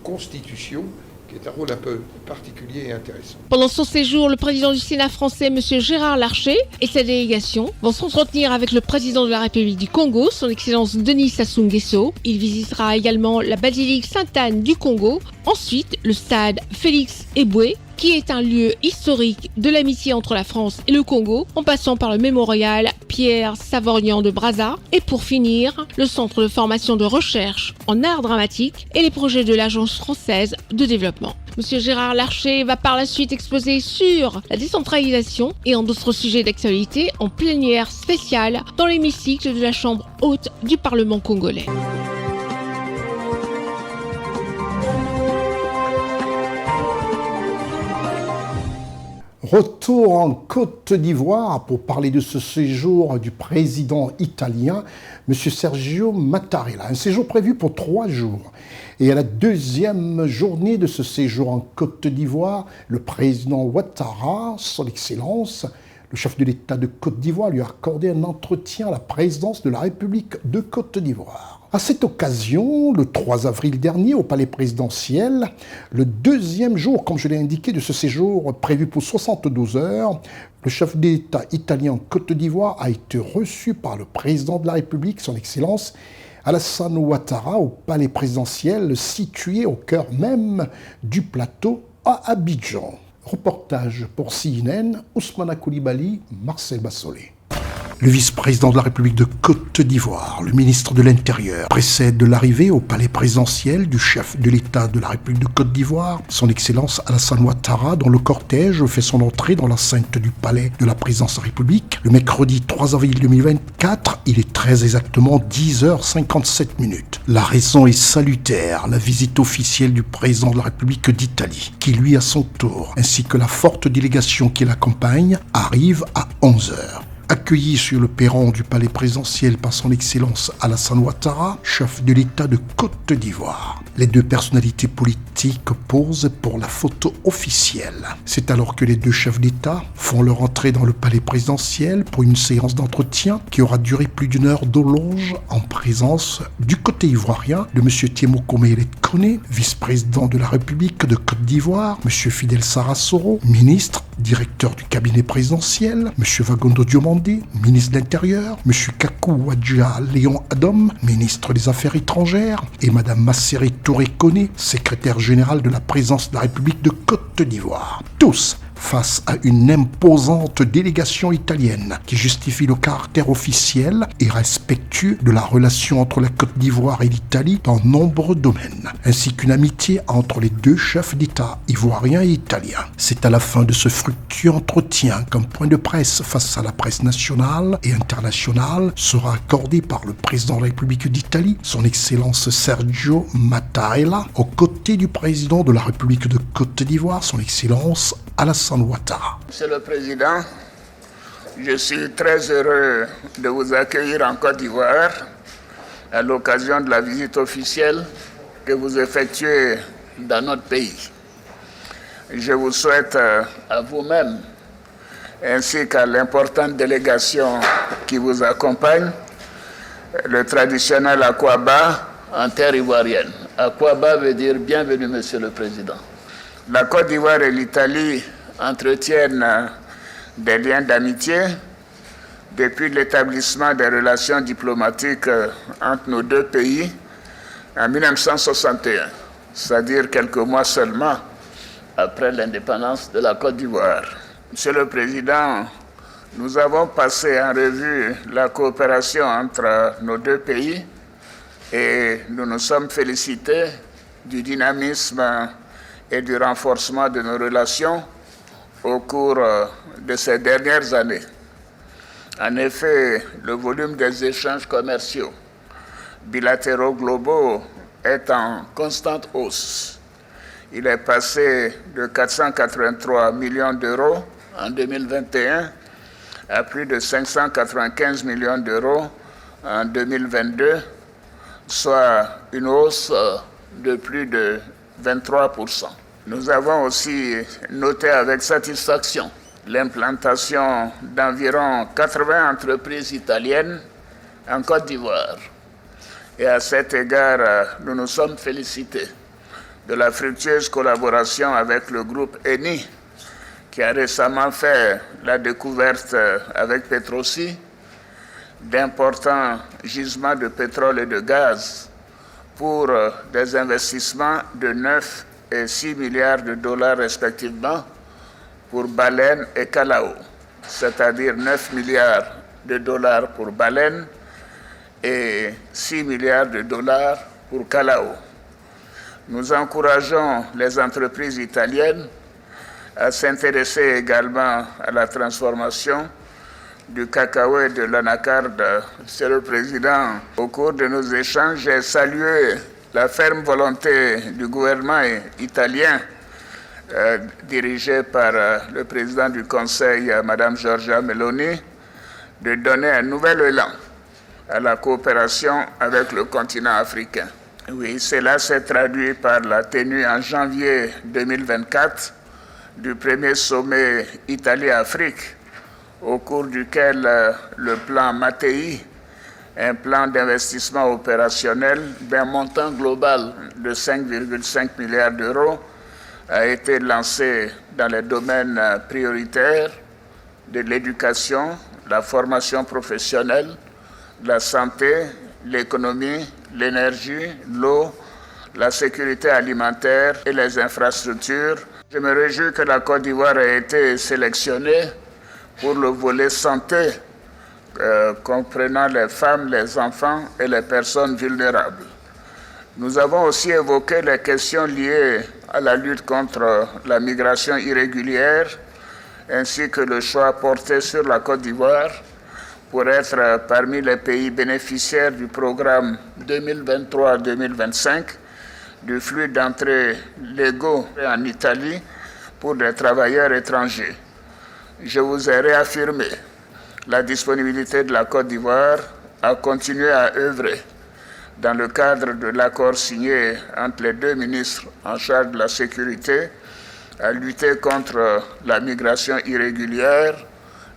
constitution, qui est un rôle un peu particulier et intéressant. Pendant son séjour, le président du Sénat français, M. Gérard Larcher, et sa délégation vont s'entretenir avec le président de la République du Congo, son Excellence Denis Sassou Nguesso. Il visitera également la basilique Sainte-Anne du Congo, ensuite le stade Félix Éboué, qui est un lieu historique de l'amitié entre la France et le Congo, en passant par le mémorial Pierre Savorian de Brazza, et pour finir, le centre de formation de recherche en art dramatique et les projets de l'Agence française de développement. Monsieur Gérard Larcher va par la suite exposer sur la décentralisation et en d'autres sujets d'actualité en plénière spéciale dans l'hémicycle de la Chambre haute du Parlement congolais. Retour en Côte d'Ivoire pour parler de ce séjour du président italien, M. Sergio Mattarella. Un séjour prévu pour 3 jours. Et à la deuxième journée de ce séjour en Côte d'Ivoire, le président Ouattara, son Excellence, le chef de l'État de Côte d'Ivoire, lui a accordé un entretien à la présidence de la République de Côte d'Ivoire. À cette occasion, le 3 avril dernier, au palais présidentiel, le deuxième jour, comme je l'ai indiqué, de ce séjour prévu pour 72 heures, le chef d'État italien en Côte d'Ivoire a été reçu par le président de la République, son Excellence, Alassane Ouattara, au palais présidentiel situé au cœur même du plateau à Abidjan. Reportage pour CNN, Ousmana Koulibaly, Marcel Bassolé. Le vice-président de la République de Côte d'Ivoire, le ministre de l'Intérieur, précède l'arrivée au palais présidentiel du chef de l'État de la République de Côte d'Ivoire, son Excellence Alassane Ouattara, dont le cortège fait son entrée dans l'enceinte du palais de la présidence de la République. Le mercredi 3 avril 2024, il est très exactement 10h57. La raison est salutaire, la visite officielle du président de la République d'Italie, qui lui à son tour, ainsi que la forte délégation qui l'accompagne, arrive à 11h. Accueilli sur le perron du palais présidentiel par son Excellence Alassane Ouattara, chef de l'État de Côte d'Ivoire. Les deux personnalités politiques posent pour la photo officielle. C'est alors que les deux chefs d'État font leur entrée dans le palais présidentiel pour une séance d'entretien qui aura duré plus d'1 heure d'horloge en présence du côté ivoirien de M. Thiemoko Meyele Kone, vice-président de la République de Côte d'Ivoire, M. Fidel Sarasoro, ministre, directeur du cabinet présidentiel, M. Vagondo Diomandé, ministre de l'Intérieur, M. Kakou Wadja Léon Adom, ministre des Affaires étrangères, et Mme Masséré Touré Kone, secrétaire générale de la présidence de la République de Côte d'Ivoire. Tous face à une imposante délégation italienne qui justifie le caractère officiel et respectueux de la relation entre la Côte d'Ivoire et l'Italie dans nombreux domaines, ainsi qu'une amitié entre les deux chefs d'État ivoiriens et italiens. C'est à la fin de ce fructueux entretien qu'un point de presse face à la presse nationale et internationale sera accordé par le président de la République d'Italie, son Excellence Sergio Mattarella, aux côtés du président de la République de Côte d'Ivoire, son Excellence Alassane Ouattara. Monsieur le Président, je suis très heureux de vous accueillir en Côte d'Ivoire à l'occasion de la visite officielle que vous effectuez dans notre pays. Je vous souhaite à vous-même ainsi qu'à l'importante délégation qui vous accompagne le traditionnel Akwaba en terre ivoirienne. Akwaba veut dire bienvenue, Monsieur le Président. La Côte d'Ivoire et l'Italie entretiennent des liens d'amitié depuis l'établissement des relations diplomatiques entre nos deux pays en 1961, c'est-à-dire quelques mois seulement après l'indépendance de la Côte d'Ivoire. Monsieur le Président, nous avons passé en revue la coopération entre nos deux pays et nous nous sommes félicités du dynamisme et du renforcement de nos relations au cours de ces dernières années. En effet, le volume des échanges commerciaux bilatéraux globaux est en constante hausse. Il est passé de 483 millions d'euros en 2021 à plus de 595 millions d'euros en 2022, soit une hausse de plus de 23%. Nous avons aussi noté avec satisfaction l'implantation d'environ 80 entreprises italiennes en Côte d'Ivoire. Et à cet égard, nous nous sommes félicités de la fructueuse collaboration avec le groupe Eni, qui a récemment fait la découverte avec Petrosi d'importants gisements de pétrole et de gaz pour des investissements de 9 et 6 milliards de dollars respectivement pour Baleine et Calao, c'est-à-dire 9 milliards de dollars pour Baleine et 6 milliards de dollars pour Calao. Nous encourageons les entreprises italiennes à s'intéresser également à la transformation du cacao et de l'anacarde. Monsieur le Président, au cours de nos échanges, j'ai salué la ferme volonté du gouvernement italien, dirigé par le président du Conseil, Mme Giorgia Meloni, de donner un nouvel élan à la coopération avec le continent africain. Oui, cela s'est traduit par la tenue en janvier 2024 du premier sommet Italie-Afrique, au cours duquel le plan Mattei, un plan d'investissement opérationnel d'un montant global de 5,5 milliards d'euros, a été lancé dans les domaines prioritaires de l'éducation, la formation professionnelle, la santé, l'économie, l'énergie, l'eau, la sécurité alimentaire et les infrastructures. Je me réjouis que la Côte d'Ivoire ait été sélectionnée pour le volet santé, comprenant les femmes, les enfants et les personnes vulnérables. Nous avons aussi évoqué les questions liées à la lutte contre la migration irrégulière, ainsi que le choix porté sur la Côte d'Ivoire pour être parmi les pays bénéficiaires du programme 2023-2025 du flux d'entrées légaux en Italie pour des travailleurs étrangers. Je vous ai réaffirmé la disponibilité de la Côte d'Ivoire à continuer à œuvrer dans le cadre de l'accord signé entre les deux ministres en charge de la sécurité à lutter contre la migration irrégulière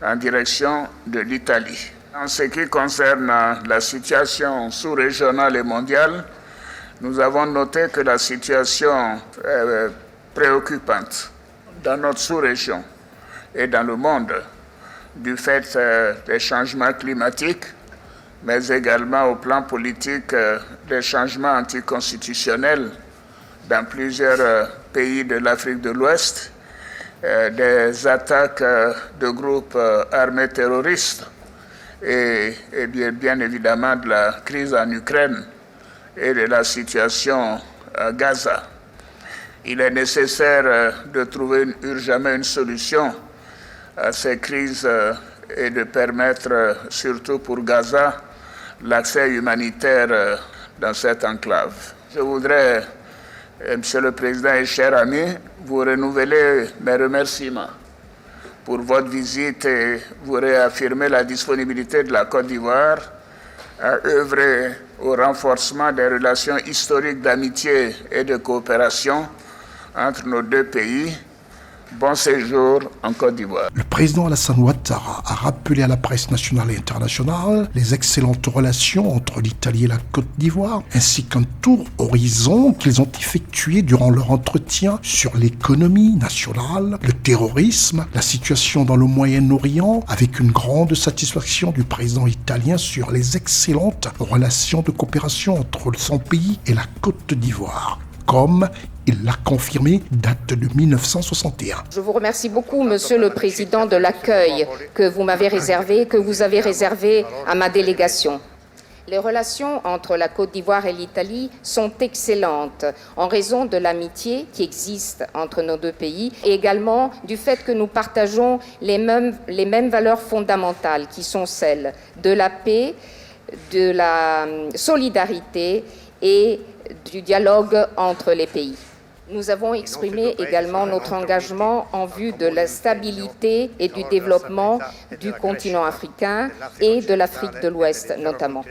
en direction de l'Italie. En ce qui concerne la situation sous-régionale et mondiale, nous avons noté que la situation est préoccupante dans notre sous-région et dans le monde du fait des changements climatiques, mais également au plan politique des changements anticonstitutionnels dans plusieurs pays de l'Afrique de l'Ouest, des attaques de groupes armés terroristes et bien évidemment de la crise en Ukraine et de la situation à Gaza. Il est nécessaire de trouver urgemment une solution à ces crises et de permettre, surtout pour Gaza, l'accès humanitaire dans cette enclave. Je voudrais, Monsieur le Président et chers amis, vous renouveler mes remerciements pour votre visite et vous réaffirmer la disponibilité de la Côte d'Ivoire à œuvrer au renforcement des relations historiques d'amitié et de coopération entre nos deux pays. Bon séjour en Côte d'Ivoire. Le président Alassane Ouattara a rappelé à la presse nationale et internationale les excellentes relations entre l'Italie et la Côte d'Ivoire, ainsi qu'un tour horizon qu'ils ont effectué durant leur entretien sur l'économie nationale, le terrorisme, la situation dans le Moyen-Orient, avec une grande satisfaction du président italien sur les excellentes relations de coopération entre son pays et la Côte d'Ivoire, comme il l'a confirmé, date de 1961. Je vous remercie beaucoup, Monsieur le Président, de l'accueil que vous m'avez réservé, que vous avez réservé à ma délégation. Les relations entre la Côte d'Ivoire et l'Italie sont excellentes en raison de l'amitié qui existe entre nos deux pays et également du fait que nous partageons les mêmes valeurs fondamentales qui sont celles de la paix, de la solidarité et du dialogue entre les pays. Nous avons exprimé également notre engagement en vue de la stabilité et du développement du continent africain et de l'Afrique de l'Ouest notamment.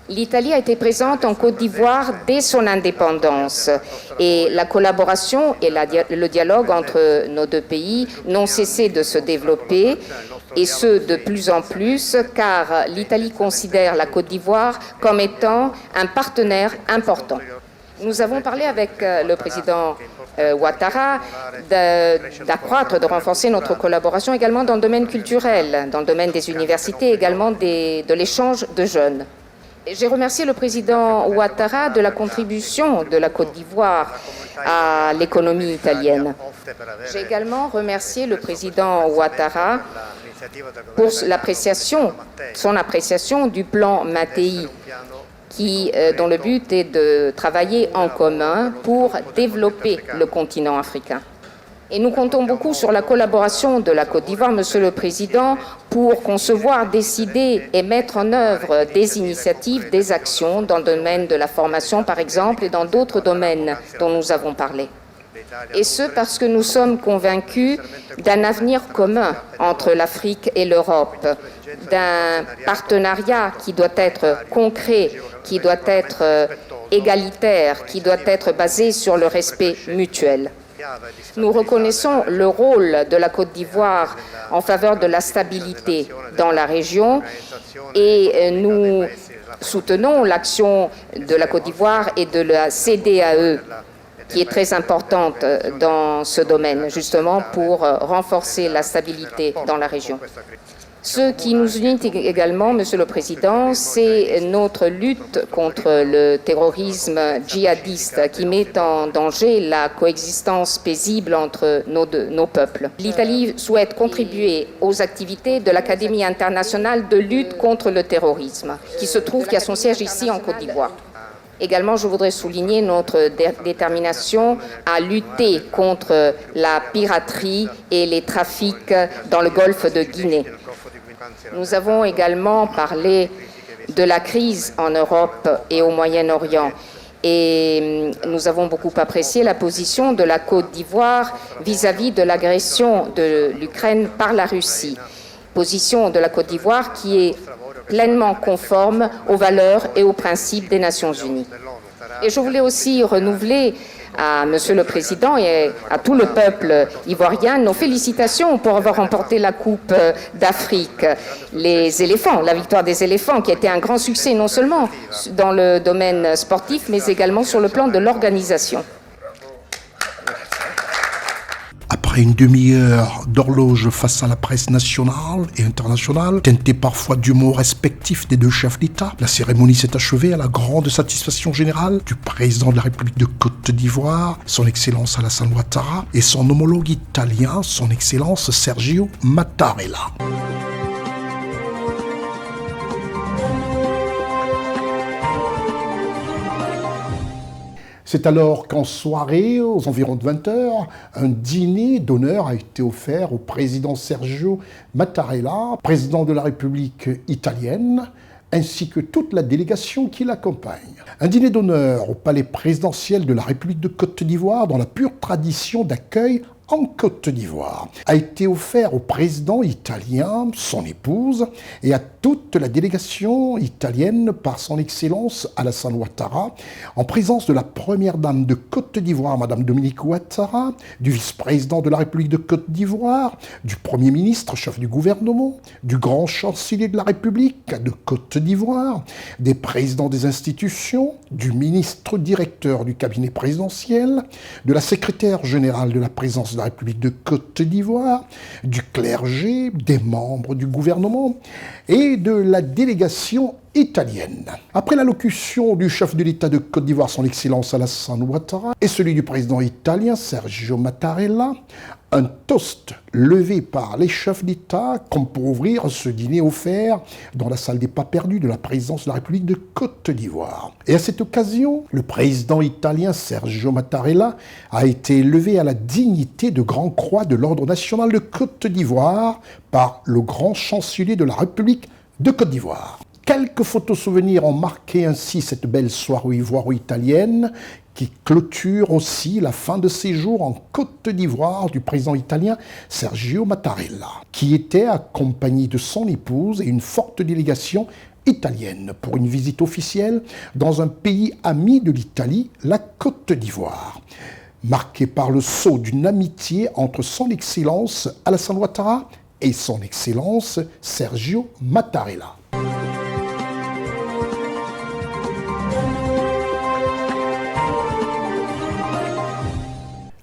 L'Italie a été présente en Côte d'Ivoire dès son indépendance et la collaboration et le dialogue entre nos deux pays n'ont cessé de se développer et ce de plus en plus car l'Italie considère la Côte d'Ivoire comme étant un partenaire important. Nous avons parlé avec le président Ouattara d'accroître, de renforcer notre collaboration également dans le domaine culturel, dans le domaine des universités, également de l'échange de jeunes. J'ai remercié le président Ouattara de la contribution de la Côte d'Ivoire à l'économie italienne. J'ai également remercié le président Ouattara pour son appréciation du plan Mattei, dont le but est de travailler en commun pour développer le continent africain. Et nous comptons beaucoup sur la collaboration de la Côte d'Ivoire, Monsieur le Président, pour concevoir, décider et mettre en œuvre des initiatives, des actions dans le domaine de la formation, par exemple, et dans d'autres domaines dont nous avons parlé. Et ce, parce que nous sommes convaincus d'un avenir commun entre l'Afrique et l'Europe, d'un partenariat qui doit être concret, qui doit être égalitaire, qui doit être basé sur le respect mutuel. Nous reconnaissons le rôle de la Côte d'Ivoire en faveur de la stabilité dans la région et nous soutenons l'action de la Côte d'Ivoire et de la CEDEAO qui est très importante dans ce domaine, justement pour renforcer la stabilité dans la région. Ce qui nous unit également, Monsieur le Président, c'est notre lutte contre le terrorisme djihadiste qui met en danger la coexistence paisible entre nos peuples. L'Italie souhaite contribuer aux activités de l'Académie internationale de lutte contre le terrorisme, qui a son siège ici en Côte d'Ivoire. Également, je voudrais souligner notre détermination à lutter contre la piraterie et les trafics dans le golfe de Guinée. Nous avons également parlé de la crise en Europe et au Moyen-Orient et nous avons beaucoup apprécié la position de la Côte d'Ivoire vis-à-vis de l'agression de l'Ukraine par la Russie. Position de la Côte d'Ivoire qui est pleinement conforme aux valeurs et aux principes des Nations Unies. Et je voulais aussi renouveler à Monsieur le Président et à tout le peuple ivoirien nos félicitations pour avoir remporté la Coupe d'Afrique. Les éléphants, la victoire des éléphants qui a été un grand succès non seulement dans le domaine sportif mais également sur le plan de l'organisation. Après une demi-heure d'horloge face à la presse nationale et internationale, teintée parfois d'humour respectif des deux chefs d'État, la cérémonie s'est achevée à la grande satisfaction générale du président de la République de Côte d'Ivoire, son Excellence Alassane Ouattara, et son homologue italien, son Excellence Sergio Mattarella. C'est alors qu'en soirée, aux environs de 20h, un dîner d'honneur a été offert au président Sergio Mattarella, président de la République italienne, ainsi que toute la délégation qui l'accompagne. Un dîner d'honneur au palais présidentiel de la République de Côte d'Ivoire, dans la pure tradition d'accueil en Côte d'Ivoire, a été offert au président italien, son épouse, et à toute la délégation italienne par son Excellence Alassane Ouattara, en présence de la première dame de Côte d'Ivoire, Madame Dominique Ouattara, du vice-président de la République de Côte d'Ivoire, du Premier ministre, chef du gouvernement, du grand chancelier de la République de Côte d'Ivoire, des présidents des institutions, du ministre directeur du cabinet présidentiel, de la secrétaire générale de la présidence de la République de Côte d'Ivoire, du clergé, des membres du gouvernement et de la délégation italienne. Après l'allocution du chef de l'État de Côte d'Ivoire, son Excellence Alassane Ouattara, et celui du président italien Sergio Mattarella, un toast levé par les chefs d'État comme pour ouvrir ce dîner offert dans la salle des pas perdus de la présidence de la République de Côte d'Ivoire. Et à cette occasion, le président italien Sergio Mattarella a été élevé à la dignité de Grand Croix de l'Ordre national de Côte d'Ivoire par le grand chancelier de la République de Côte d'Ivoire. Quelques photos souvenirs ont marqué ainsi cette belle soirée ivoiro-italienne qui clôture aussi la fin de séjour en Côte d'Ivoire du président italien Sergio Mattarella, qui était accompagné de son épouse et une forte délégation italienne pour une visite officielle dans un pays ami de l'Italie, la Côte d'Ivoire, marqué par le sceau d'une amitié entre son Excellence Alassane Ouattara et son Excellence Sergio Mattarella.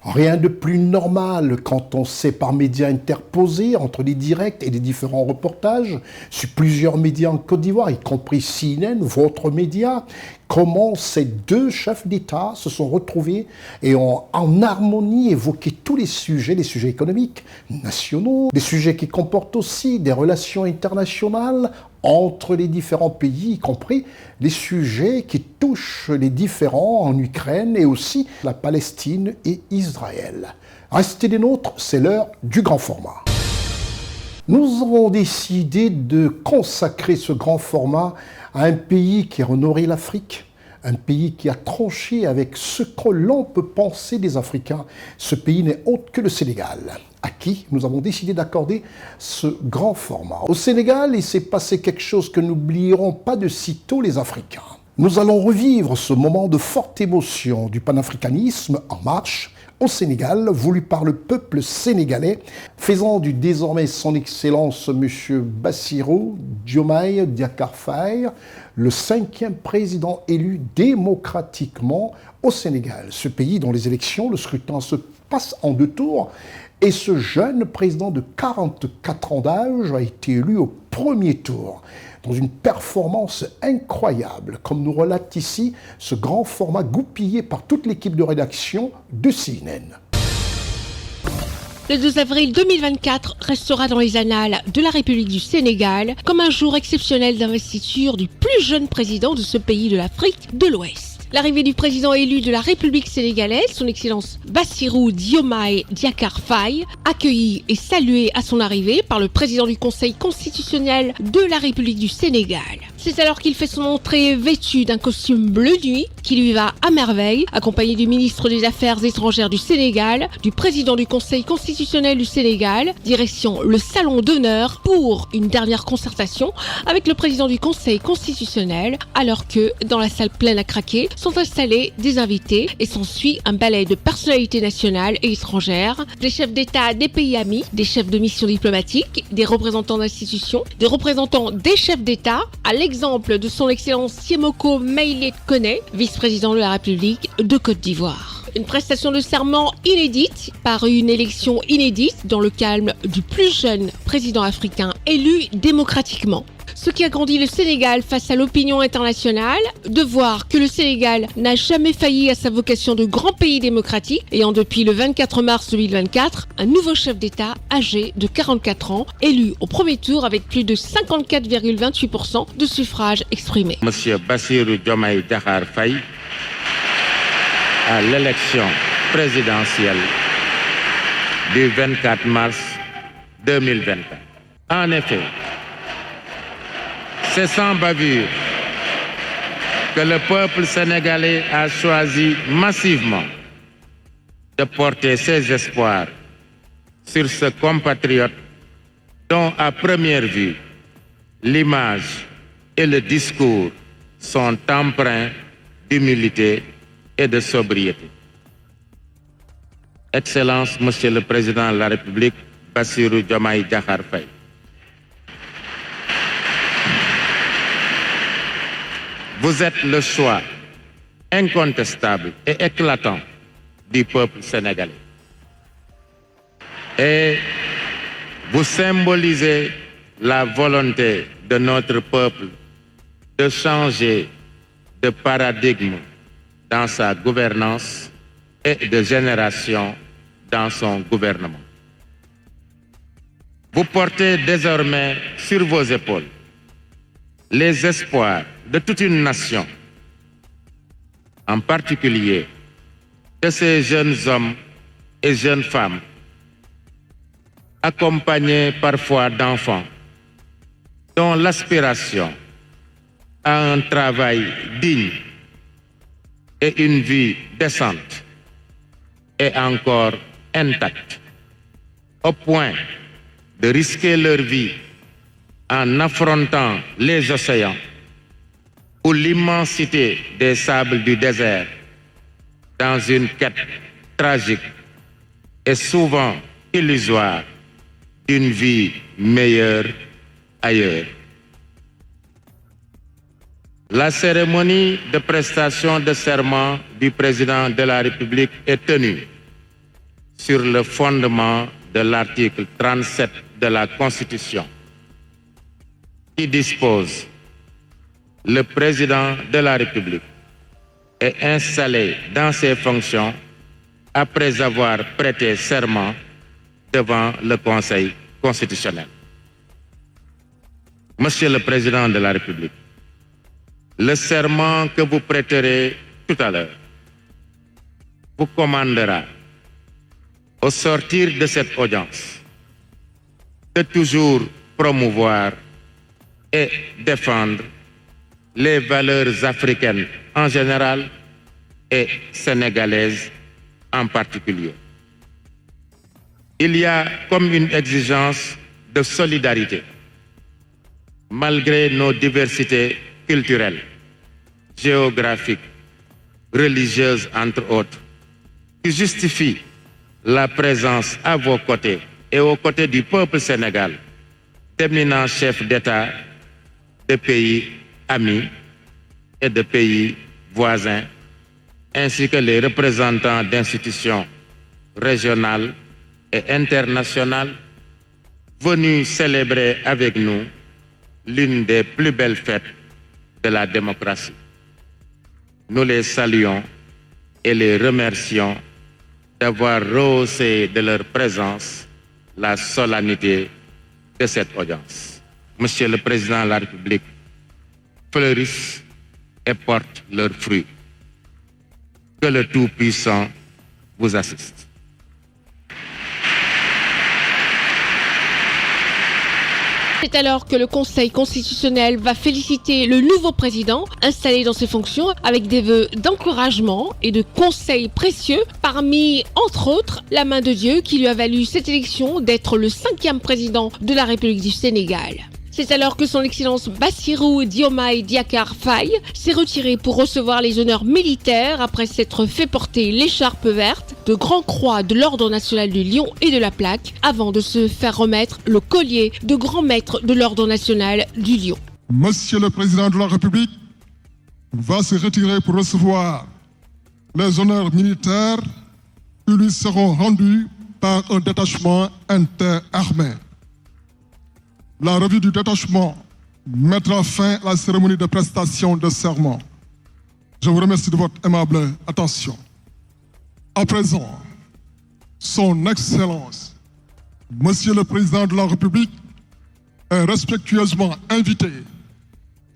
Rien de plus normal quand on sait par médias interposés entre les directs et les différents reportages sur plusieurs médias en Côte d'Ivoire, y compris CNN, votre média, comment ces deux chefs d'État se sont retrouvés et ont en harmonie évoqué tous les sujets économiques nationaux, des sujets qui comportent aussi des relations internationales entre les différents pays, y compris les sujets qui touchent les différends en Ukraine et aussi la Palestine et Israël. Restez des nôtres, c'est l'heure du grand format. Nous avons décidé de consacrer ce grand format à un pays qui a honoré l'Afrique, un pays qui a tranché avec ce que l'on peut penser des Africains. Ce pays n'est autre que le Sénégal, à qui nous avons décidé d'accorder ce grand format. Au Sénégal, il s'est passé quelque chose que n'oublieront pas de sitôt les Africains. Nous allons revivre ce moment de forte émotion du panafricanisme en marche au Sénégal, voulu par le peuple sénégalais, faisant du désormais son Excellence M. Bassirou Diomaye Diakhar Faye le 5e président élu démocratiquement au Sénégal. Ce pays dont les élections, le scrutin se passe en 2 tours, et ce jeune président de 44 ans d'âge a été élu au premier tour, dans une performance incroyable, comme nous relate ici ce grand format goupillé par toute l'équipe de rédaction de CNN. Le 12 avril 2024 restera dans les annales de la République du Sénégal comme un jour exceptionnel d'investiture du plus jeune président de ce pays de l'Afrique de l'Ouest. L'arrivée du président élu de la République sénégalaise, son Excellence Bassirou Diomaye Diakhar Faye, accueilli et salué à son arrivée par le président du Conseil constitutionnel de la République du Sénégal. C'est alors qu'il fait son entrée vêtu d'un costume bleu nuit qui lui va à merveille, accompagné du ministre des Affaires étrangères du Sénégal, du président du Conseil constitutionnel du Sénégal, direction le salon d'honneur pour une dernière concertation avec le président du Conseil constitutionnel, alors que dans la salle pleine à craquer sont installés des invités et s'ensuit un ballet de personnalités nationales et étrangères, des chefs d'État des pays amis, des chefs de mission diplomatiques, des représentants d'institutions, des représentants des chefs d'État, à l'exemple de son Excellence Siemoko Meïlé Koné, vice-président de la République de Côte d'Ivoire. Une prestation de serment inédite par une élection inédite dans le calme du plus jeune président africain élu démocratiquement. Ce qui a grandi le Sénégal face à l'opinion internationale, de voir que le Sénégal n'a jamais failli à sa vocation de grand pays démocratique, ayant depuis le 24 mars 2024 un nouveau chef d'État âgé de 44 ans, élu au premier tour avec plus de 54,28% de suffrages exprimés. Monsieur Bassirou Diomaye Diakhar Faye à l'élection présidentielle du 24 mars 2024. En effet, c'est sans bavure que le peuple sénégalais a choisi massivement de porter ses espoirs sur ce compatriote dont, à première vue, l'image et le discours sont empreints d'humilité et de sobriété. Excellence, Monsieur le Président de la République, Bassirou Diomaye Diakhar Faye. Vous êtes le choix incontestable et éclatant du peuple sénégalais. Et vous symbolisez la volonté de notre peuple de changer de paradigme dans sa gouvernance et de génération dans son gouvernement. Vous portez désormais sur vos épaules les espoirs de toute une nation, en particulier de ces jeunes hommes et jeunes femmes, accompagnés parfois d'enfants, dont l'aspiration à un travail digne et une vie décente est encore intacte, au point de risquer leur vie en affrontant les océans ou l'immensité des sables du désert dans une quête tragique et souvent illusoire d'une vie meilleure ailleurs. La cérémonie de prestation de serment du président de la République est tenue sur le fondement de l'article 37 de la Constitution, qui dispose: le président de la République est installé dans ses fonctions après avoir prêté serment devant le Conseil constitutionnel. Monsieur le Président de la République, le serment que vous prêterez tout à l'heure vous commandera, au sortir de cette audience, de toujours promouvoir et défendre les valeurs africaines en général et sénégalaises en particulier. Il y a comme une exigence de solidarité, malgré nos diversités culturelles, géographiques, religieuses entre autres, qui justifie la présence à vos côtés et aux côtés du peuple sénégal d'éminents chefs d'État de pays amis et de pays voisins, ainsi que les représentants d'institutions régionales et internationales venus célébrer avec nous l'une des plus belles fêtes de la démocratie. Nous les saluons et les remercions d'avoir rehaussé de leur présence la solennité de cette audience. Monsieur le Président de la République, fleurissent et portent leurs fruits. Que le Tout-Puissant vous assiste. C'est alors que le Conseil constitutionnel va féliciter le nouveau président installé dans ses fonctions avec des vœux d'encouragement et de conseils précieux, parmi, entre autres, la main de Dieu qui lui a valu cette élection d'être le 5e président de la République du Sénégal. C'est alors que son Excellence Bassirou Diomaye Diakhar Faye s'est retiré pour recevoir les honneurs militaires après s'être fait porter l'écharpe verte de Grand Croix de l'Ordre national du Lion et de la Plaque avant de se faire remettre le collier de Grand Maître de l'Ordre national du Lion. Monsieur le Président de la République va se retirer pour recevoir les honneurs militaires qui lui seront rendus par un détachement interarmé. La revue du détachement mettra fin à la cérémonie de prestation de serment. Je vous remercie de votre aimable attention. À présent, Son Excellence, Monsieur le Président de la République, est respectueusement invité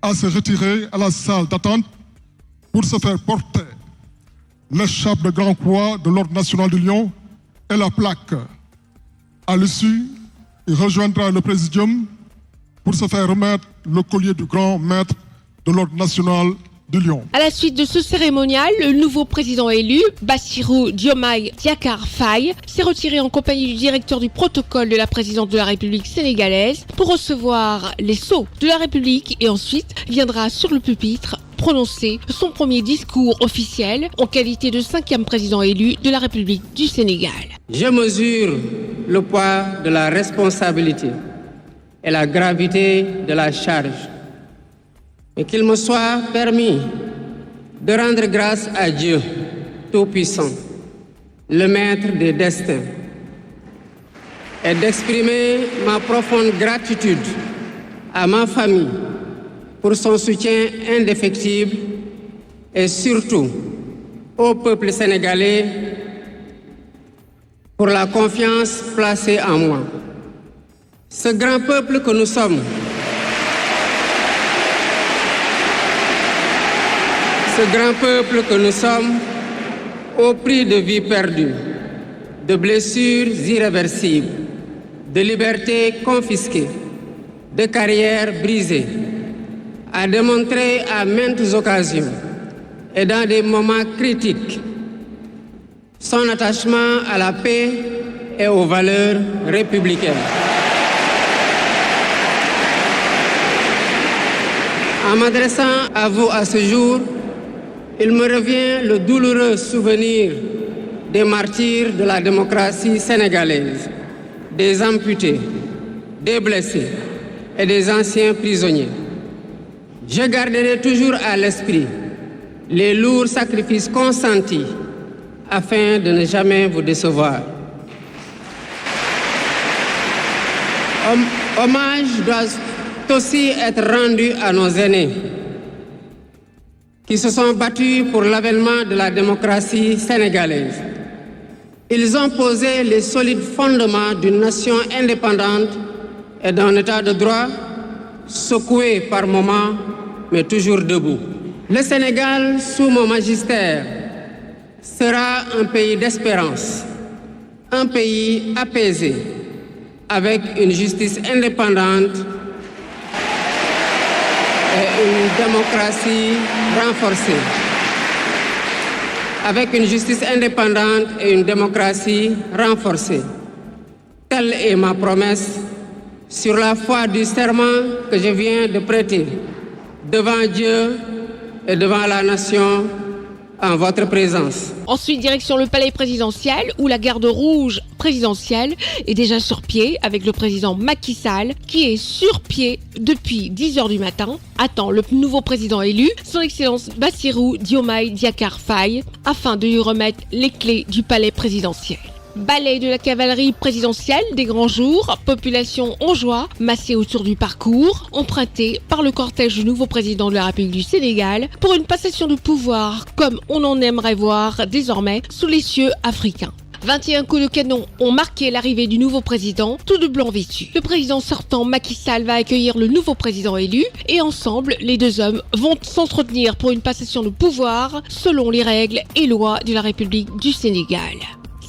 à se retirer à la salle d'attente pour se faire porter l'écharpe de Grand Croix de l'Ordre national du Lion et la plaque. À l'issue, il rejoindra le Présidium pour se faire remettre le collier du Grand Maître de l'Ordre national du Lion. À la suite de ce cérémonial, le nouveau président élu, Bassirou Diomaye Diakhar Faye, s'est retiré en compagnie du directeur du protocole de la présidence de la République sénégalaise pour recevoir les sceaux de la République et ensuite viendra sur le pupitre prononcer son premier discours officiel en qualité de 5e président élu de la République du Sénégal. Je mesure le poids de la responsabilité et la gravité de la charge, et qu'il me soit permis de rendre grâce à Dieu Tout-Puissant, le Maître des destins, et d'exprimer ma profonde gratitude à ma famille pour son soutien indéfectible et surtout au peuple sénégalais pour la confiance placée en moi. Ce grand peuple que nous sommes, au prix de vies perdues, de blessures irréversibles, de libertés confisquées, de carrières brisées, a démontré à maintes occasions et dans des moments critiques. Son attachement à la paix et aux valeurs républicaines. En m'adressant à vous à ce jour, il me revient le douloureux souvenir des martyrs de la démocratie sénégalaise, des amputés, des blessés et des anciens prisonniers. Je garderai toujours à l'esprit les lourds sacrifices consentis afin de ne jamais vous décevoir. Hommage doit aussi être rendu à nos aînés qui se sont battus pour l'avènement de la démocratie sénégalaise. Ils ont posé les solides fondements d'une nation indépendante et d'un état de droit secoué par moments, mais toujours debout. Le Sénégal, sous mon magistère, sera un pays d'espérance, un pays apaisé, avec une justice indépendante et une démocratie renforcée. Avec une justice indépendante et une démocratie renforcée. Telle est ma promesse sur la foi du serment que je viens de prêter devant Dieu et devant la nation en votre présence. Ensuite, direction le palais présidentiel où la garde rouge présidentielle est déjà sur pied avec le président Macky Sall qui est sur pied depuis 10h du matin, attend le nouveau président élu, son excellence Bassirou Diomaye Diakhar Faye, afin de lui remettre les clés du palais présidentiel. Ballet de la cavalerie présidentielle des grands jours, population en joie, massée autour du parcours, emprunté par le cortège du nouveau président de la République du Sénégal pour une passation de pouvoir comme on en aimerait voir désormais sous les cieux africains. 21 coups de canon ont marqué l'arrivée du nouveau président, tout de blanc vêtu. Le président sortant Macky Sall va accueillir le nouveau président élu et ensemble, les deux hommes vont s'entretenir pour une passation de pouvoir selon les règles et lois de la République du Sénégal.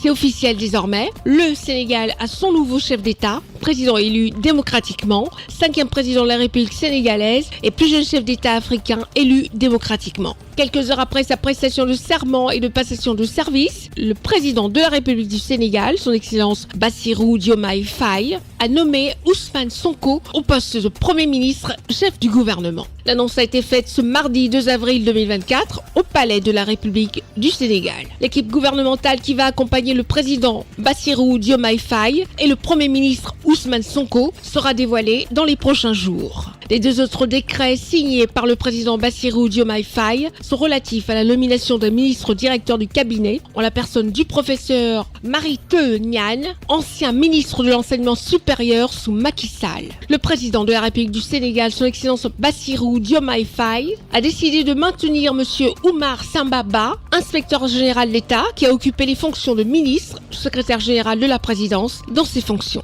C'est officiel désormais, le Sénégal a son nouveau chef d'État, président élu démocratiquement, 5e président de la République sénégalaise et plus jeune chef d'État africain élu démocratiquement. Quelques heures après sa prestation de serment et de passation de service, le président de la République du Sénégal, son excellence Bassirou Diomaye Faye, a nommé Ousmane Sonko au poste de Premier ministre, chef du gouvernement. L'annonce a été faite ce mardi 2 avril 2024 au palais de la République du Sénégal. L'équipe gouvernementale qui va accompagner le président Bassirou Diomaye Faye et le Premier ministre Ousmane Sonko sera dévoilée dans les prochains jours. Les deux autres décrets signés par le président Bassirou Diomaye Faye sont relatifs à la nomination d'un ministre directeur du cabinet en la personne du professeur Mary Teuw Niane, ancien ministre de l'enseignement supérieur sous Macky Sall. Le président de la République du Sénégal, son excellence Bassirou Diomaye Faye, a décidé de maintenir M. Oumar Samba Ba, inspecteur général d'État, qui a occupé les fonctions de ministre, secrétaire général de la présidence, dans ses fonctions.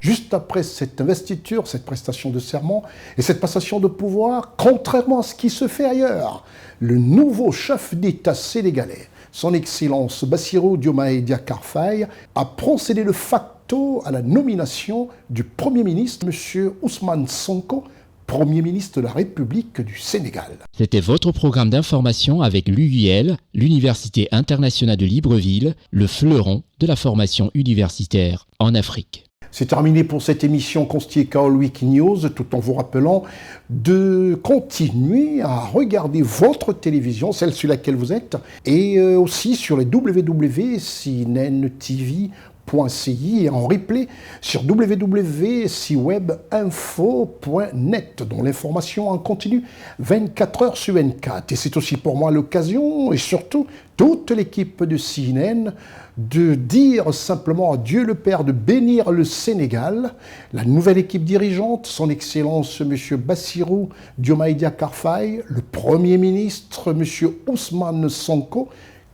Juste après cette investiture, cette prestation de serment et cette passation de pouvoir, contrairement à ce qui se fait ailleurs, le nouveau chef d'État sénégalais, son Excellence Bassirou Diomaye Diakhar Faye, a procédé de facto à la nomination du Premier ministre, M. Ousmane Sonko, Premier ministre de la République du Sénégal. C'était votre programme d'information avec l'UIL, l'Université internationale de Libreville, le fleuron de la formation universitaire en Afrique. C'est terminé pour cette émission Constieka All Week News, tout en vous rappelant de continuer à regarder votre télévision, celle sur laquelle vous êtes, et aussi sur les www.cinentv.ci et en replay sur www.ciwebinfo.net, dont l'information en continu 24 heures sur 24. Et c'est aussi pour moi l'occasion, et surtout toute l'équipe de CNN, de dire simplement à Dieu le Père de bénir le Sénégal, la nouvelle équipe dirigeante, son Excellence M. Bassirou Diomaye Diakhar Faye, le Premier ministre M. Ousmane Sonko,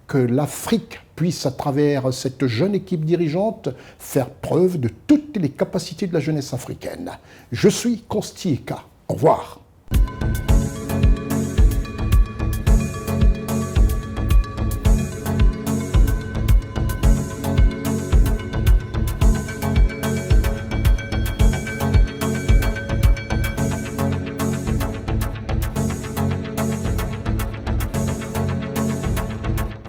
que l'Afrique puisse, à travers cette jeune équipe dirigeante, faire preuve de toutes les capacités de la jeunesse africaine. Je suis Constieka. Au revoir.